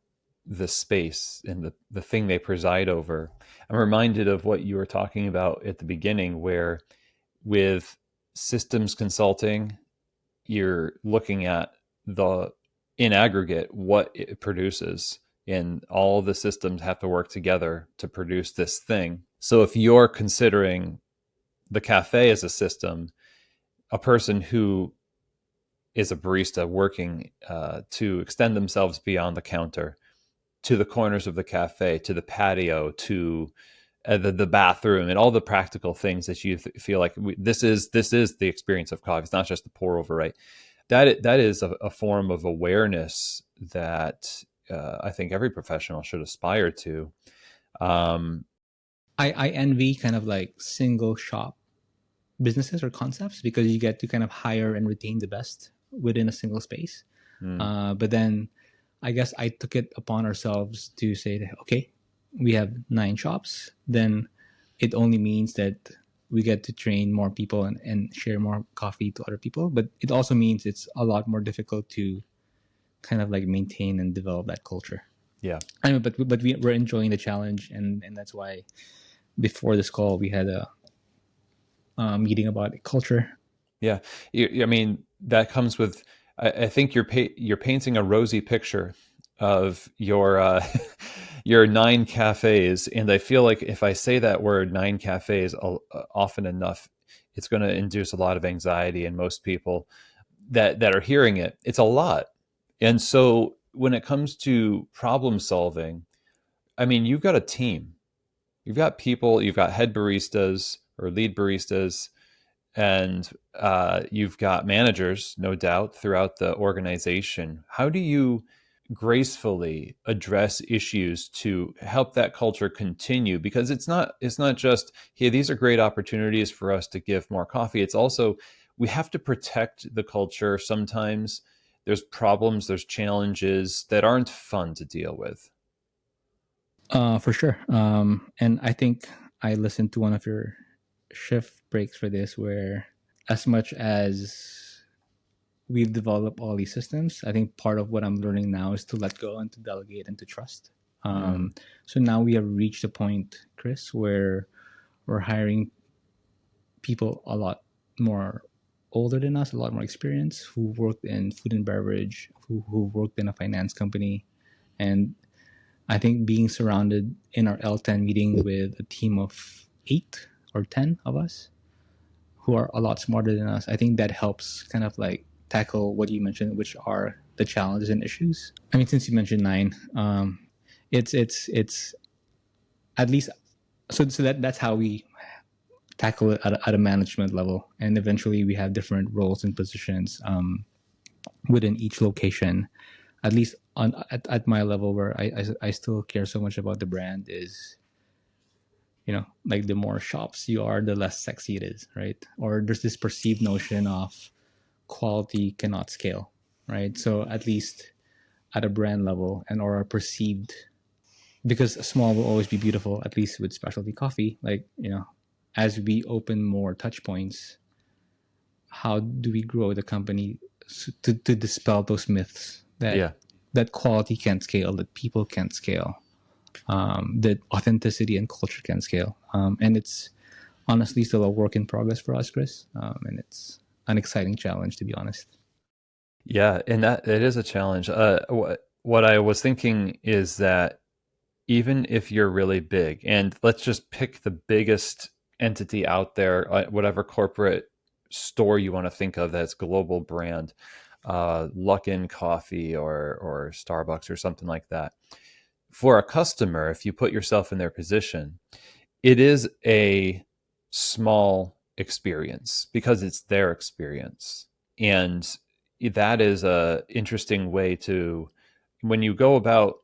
the space and the thing they preside over. I'm reminded of what you were talking about at the beginning, where with systems consulting, you're looking at the in aggregate what it produces. and all the systems have to work together to produce this thing. So if you're considering the cafe as a system, a person who is a barista working to extend themselves beyond the counter to the corners of the cafe, to the patio, to the bathroom, and all the practical things that you feel like this is the experience of coffee. It's not just the pour over, right? That is a form of awareness that I think every professional should aspire to. Um, I envy kind of like single shop businesses or concepts because you get to kind of hire and retain the best within a single space. mm, But then I guess I took it upon ourselves to say that, okay, we have 9 shops, then it only means that we get to train more people and share more coffee to other people. But it also means it's a lot more difficult to kind of like maintain and develop that culture. yeah, I mean, but we're enjoying the challenge, and that's why before this call we had a meeting about culture. yeah. I mean, that comes with. I think you're painting a rosy picture of your your 9 cafes, and I feel like if I say that word 9 cafes often enough, it's going to induce a lot of anxiety in most people that are hearing it. It's a lot, and so when it comes to problem solving, I mean, you've got a team, you've got people, you've got head baristas or lead baristas, and you've got managers, no doubt, throughout the organization. How do you gracefully address issues to help that culture continue? Because it's not just, hey, these are great opportunities for us to give more coffee. It's also we have to protect the culture. Sometimes there's problems, there's challenges that aren't fun to deal with. For sure. And I think I listened to one of your shift breaks for this, where as much as we've developed all these systems, I think part of what I'm learning now is to let go and to delegate and to trust. Mm, So now we have reached a point, Chris, where we're hiring people a lot more older than us, a lot more experience, who worked in food and beverage, who worked in a finance company. And I think being surrounded in our L10 meeting with a team of 8 or 10 of us who are a lot smarter than us, I think that helps kind of like tackle what you mentioned, which are the challenges and issues. I mean, since you mentioned 9, it's at least so that's how we tackle it at a management level, and eventually we have different roles and positions within each location. At least at my level, where I still care so much about the brand, is, like the more shops you are, the less sexy it is, right? Or there's this perceived notion of quality cannot scale, right? So at least at a brand level and or a perceived, because small will always be beautiful, at least with specialty coffee, like, as we open more touch points, how do we grow the company to dispel those myths yeah. that quality can't scale, that people can't scale, that authenticity and culture can scale. And it's honestly still a work in progress for us, Chris. And it's an exciting challenge, to be honest. Yeah, and that it is a challenge. What I was thinking is that even if you're really big, and let's just pick the biggest entity out there, whatever corporate store you want to think of that's global brand, Luckin Coffee or Starbucks or something like that. For a customer, if you put yourself in their position, it is a small experience because it's their experience, and that is a interesting way to, when you go about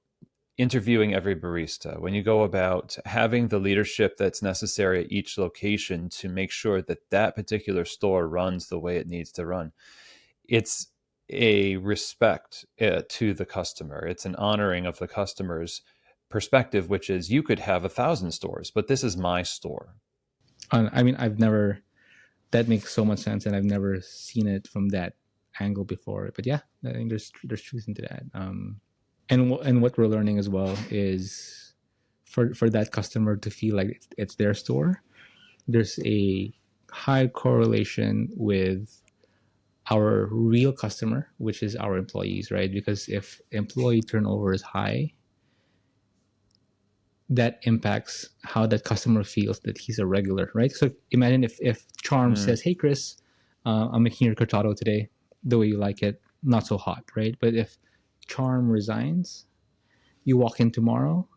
interviewing every barista, when you go about having the leadership that's necessary at each location to make sure that that particular store runs the way it needs to run, it's a respect to the customer. It's an honoring of the customer's perspective, which is you could have 1,000 stores, but this is my store. I mean, I've never, that makes so much sense, and I've never seen it from that angle before. But yeah, I think there's truth into that. And what we're learning as well is for that customer to feel like it's their store, there's a high correlation with our real customer, which is our employees, right? Because if employee turnover is high, that impacts how that customer feels that he's a regular, right? So imagine if Charm Mm, says, "Hey, Chris, I'm making your cortado today, the way you like it, not so hot," right? But if Charm resigns, you walk in tomorrow,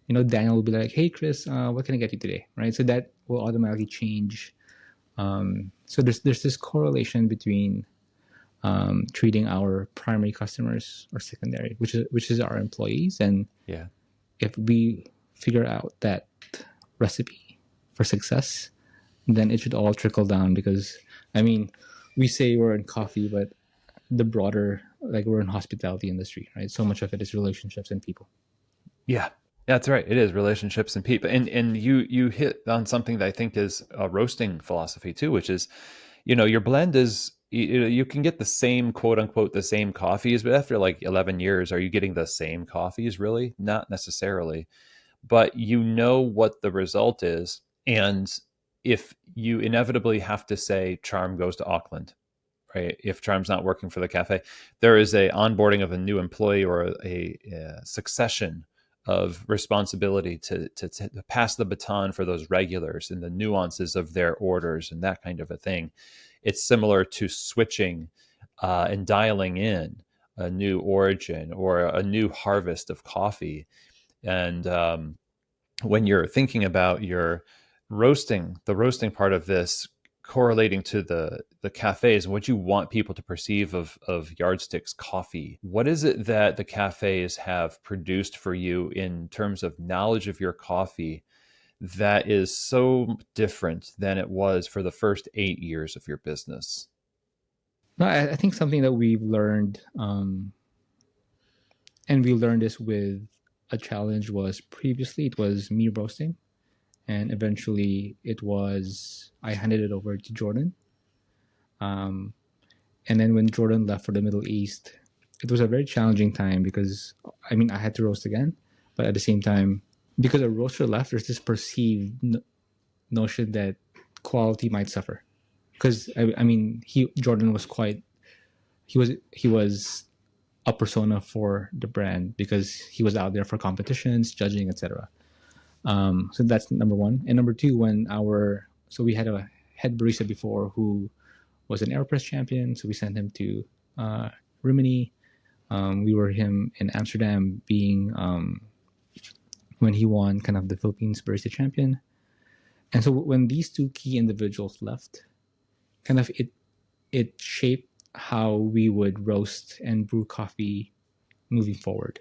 Daniel will be like, "Hey, Chris, what can I get you today?" Right? So that will automatically change. So there's this correlation between treating our primary customers or secondary, which is our employees, and yeah. if we figure out that recipe for success, then it should all trickle down. Because I mean, we say we're in coffee, but the broader, like, we're in hospitality industry, right? So much of it is relationships and people. Yeah, that's right. It is relationships and people, and you hit on something that I think is a roasting philosophy too, which is, your blend is you can get the same quote unquote the same coffees, but after like 11 years, are you getting the same coffees? Really, not necessarily. But you know what the result is, and if you inevitably have to say Charm goes to Auckland, right? If Charm's not working for the cafe, there is a onboarding of a new employee or a succession of responsibility to pass the baton for those regulars and the nuances of their orders and that kind of a thing. It's similar to switching and dialing in a new origin or a new harvest of coffee. And when you're thinking about your the roasting part of this, correlating to the cafes and what you want people to perceive of Yardstick's coffee, what is it that the cafes have produced for you in terms of knowledge of your coffee that is so different than it was for the first 8 years of your business? No, I think something that we've learned, and we learned this with a challenge, was previously it was me roasting, and eventually it was I handed it over to Jordan. Um, and then when Jordan left for the Middle East, it was a very challenging time because I mean I had to roast again, but at the same time, because a roaster left, there's this perceived notion that quality might suffer. Because I mean, Jordan was quite he was a persona for the brand because he was out there for competitions, judging, etc. So that's number one. And number two, we had a head barista before who was an AeroPress champion, so we sent him to Rimini. We were him in Amsterdam, being when he won kind of the Philippines barista champion. And so when these two key individuals left, kind of it shaped how we would roast and brew coffee moving forward,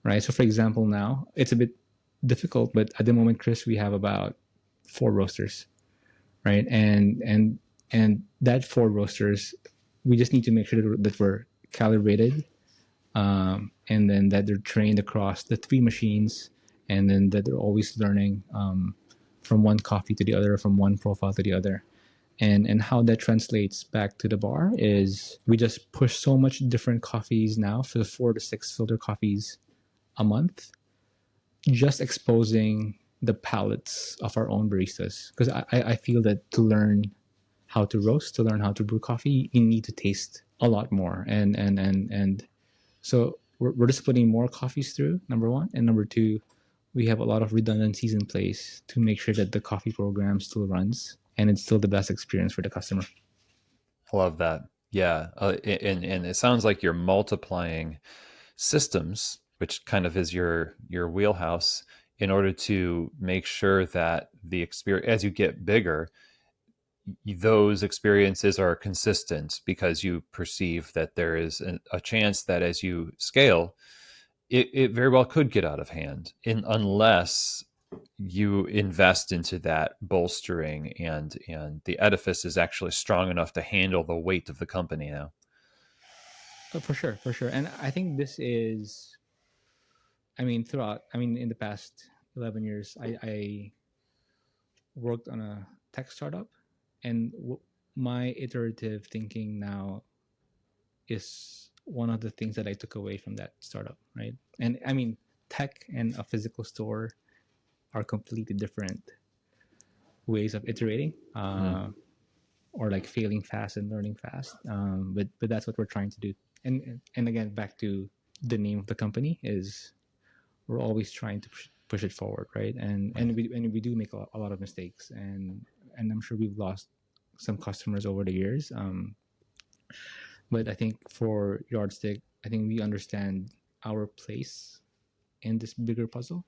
right? So for example, now it's a bit difficult, but at the moment, Chris, we have about four roasters, right? And that four roasters, we just need to make sure that we're calibrated, and then that they're trained across the three machines, and then that they're always learning from one coffee to the other, from one profile to the other. And how that translates back to the bar is we just push so much different coffees now, for the 4 to 6 filter coffees a month, just exposing the palates of our own baristas. Because I feel that to learn how to roast, to learn how to brew coffee, you need to taste a lot more. And so we're just putting more coffees through, number one. And number two, we have a lot of redundancies in place to make sure that the coffee program still runs and it's still the best experience for the customer. I love that. Yeah, and it sounds like you're multiplying systems, which kind of is your wheelhouse, in order to make sure that the experience, as you get bigger, those experiences are consistent because you perceive that there is a chance that as you scale, it very well could get out of hand, unless you invest into that bolstering and the edifice is actually strong enough to handle the weight of the company now. For sure, for sure. And I think this is, I mean, in the past 11 years, I worked on a tech startup, and my iterative thinking now is one of the things that I took away from that startup, right? And I mean, tech and a physical store are completely different ways of iterating, Mm. or like failing fast and learning fast. But that's what we're trying to do. And again, back to the name of the company is we're always trying to push it forward, right? And we do make a lot of mistakes, and I'm sure we've lost some customers over the years. But I think for Yardstick, I think we understand our place in this bigger puzzle,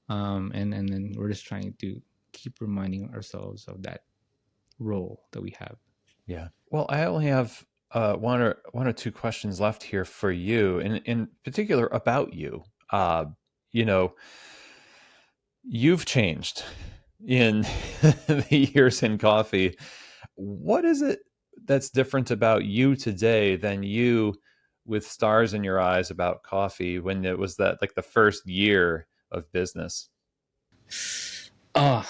and then we're just trying to keep reminding ourselves of that role that we have. Yeah. Well, I only have one or two questions left here for you, in particular about you. You know, you've changed in the years in coffee. What is it that's different about you today than you with stars in your eyes about coffee when it was that like the first year of business? Oh,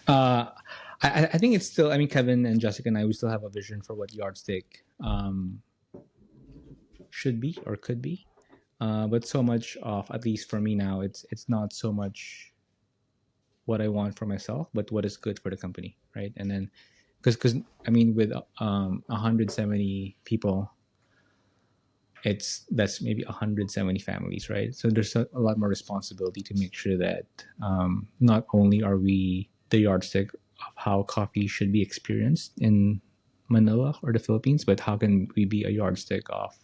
uh, I think it's still. I mean, Kevin and Jessica and I, we still have a vision for what Yardstick should be or could be. But so much of, at least for me now, it's not so much what I want for myself, but what is good for the company, right? And then, because I mean, with 170 people, that's maybe 170 families, right? So there's a lot more responsibility to make sure that not only are we the yardstick of how coffee should be experienced in Manila or the Philippines, but how can we be a yardstick of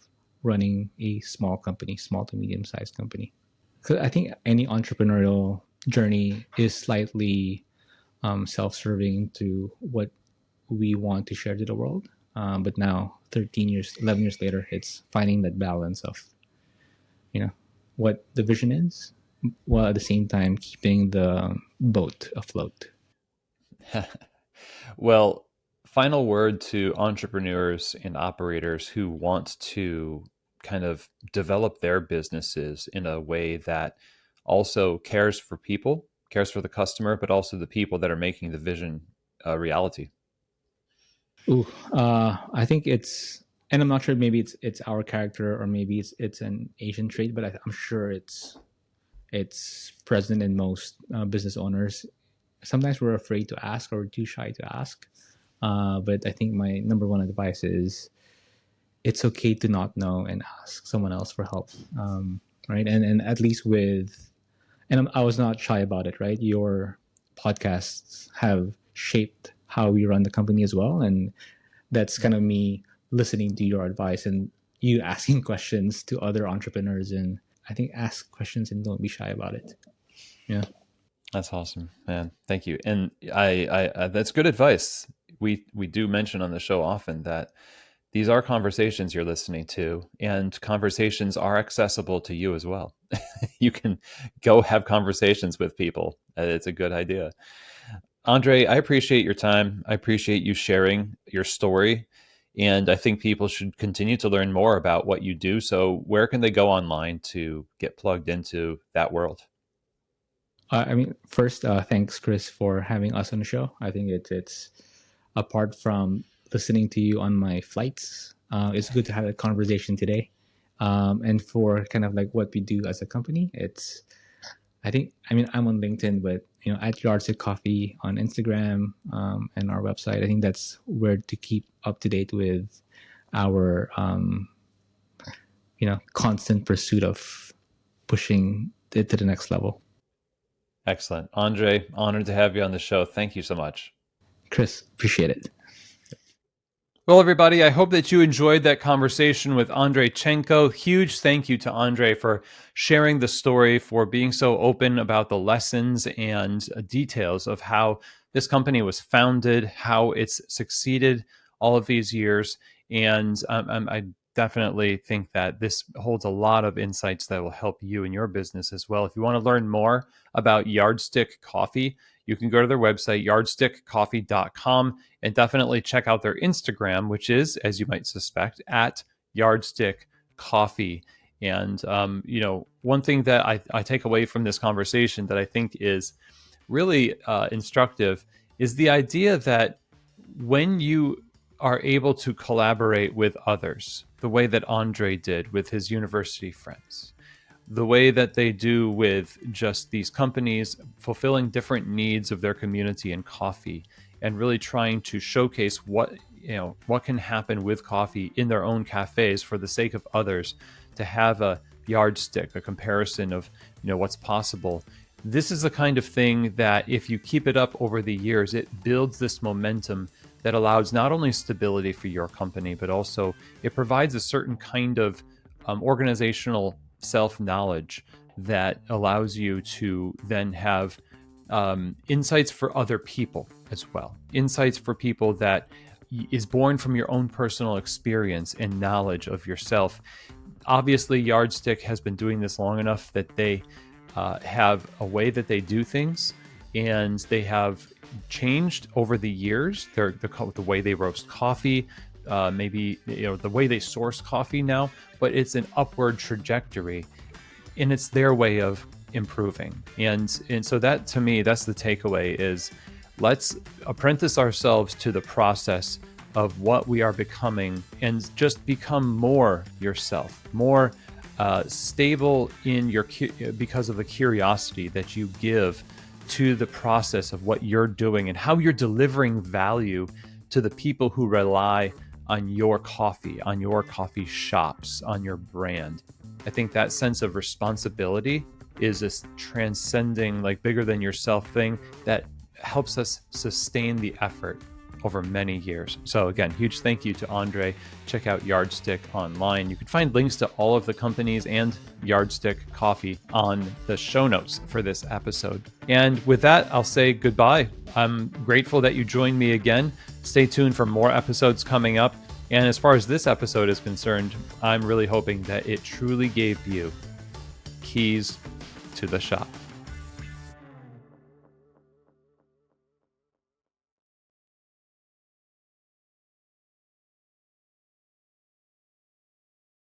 running a small company, small to medium sized company? Because I think any entrepreneurial journey is slightly self-serving to what we want to share to the world. But now, 13 years, 11 years later, it's finding that balance of, you know, what the vision is, while at the same time keeping the boat afloat. Well, final word to entrepreneurs and operators who want to kind of develop their businesses in a way that also cares for people, cares for the customer, but also the people that are making the vision a reality. Ooh, I think it's, and I'm not sure. Maybe it's our character, or maybe it's an Asian trait, but I'm sure it's present in most business owners. Sometimes we're afraid to ask or too shy to ask. But I think my number one advice is it's okay to not know and ask someone else for help. Right. And at least with, and I was not shy about it, right? Your podcasts have shaped how we run the company as well. And that's kind of me listening to your advice and you asking questions to other entrepreneurs. And I think ask questions and don't be shy about it. Yeah. That's awesome, man. Thank you. And I that's good advice. We do mention on the show often that these are conversations you're listening to, and conversations are accessible to you as well. You can go have conversations with people. It's a good idea. Andre, I appreciate your time. I appreciate you sharing your story. And I think people should continue to learn more about what you do. So, where can they go online to get plugged into that world? I mean, first, thanks, Chris, for having us on the show. I think it's apart from listening to you on my flights, it's good to have a conversation today. And for kind of like what we do as a company, it's, I think, I mean, I'm on LinkedIn, but at Yardstick Coffee on Instagram, and our website. I think that's where to keep up to date with our constant pursuit of pushing it to the next level. Excellent. Andre, honored to have you on the show. Thank you so much. Chris, appreciate it. Well, everybody, I hope that you enjoyed that conversation with Andre Chanco. Huge thank you to Andre for sharing the story, for being so open about the lessons and details of how this company was founded, how it's succeeded all of these years. And I definitely think that this holds a lot of insights that will help you in your business as well. If you want to learn more about Yardstick Coffee, you can go to their website, yardstickcoffee.com, and definitely check out their Instagram, which is, as you might suspect, at Yardstick Coffee. And, one thing that I take away from this conversation that I think is really instructive is the idea that when you are able to collaborate with others, the way that Andre did with his university friends, the way that they do with just these companies fulfilling different needs of their community in coffee, and really trying to showcase what can happen with coffee in their own cafes for the sake of others, to have a yardstick, a comparison of what's possible. This is the kind of thing that if you keep it up over the years, it builds this momentum that allows not only stability for your company, but also it provides a certain kind of organizational self-knowledge that allows you to then have insights for other people as well. Insights for people that is born from your own personal experience and knowledge of yourself. Obviously, Yardstick has been doing this long enough that they have a way that they do things, and they have changed over the years. The way they roast coffee, maybe the way they source coffee now, but it's an upward trajectory, and it's their way of improving. And so that, to me, that's the takeaway: is let's apprentice ourselves to the process of what we are becoming, and just become more yourself, more stable in your because of the curiosity that you give to the process of what you're doing and how you're delivering value to the people who rely on your coffee, on your coffee shops, on your brand. I think that sense of responsibility is this transcending, like, bigger than yourself thing that helps us sustain the effort over many years. So again, huge thank you to Andre. Check out Yardstick online. You can find links to all of the companies and Yardstick Coffee on the show notes for this episode. And with that, I'll say goodbye. I'm grateful that you joined me again. Stay tuned for more episodes coming up. And as far as this episode is concerned, I'm really hoping that it truly gave you keys to the shop.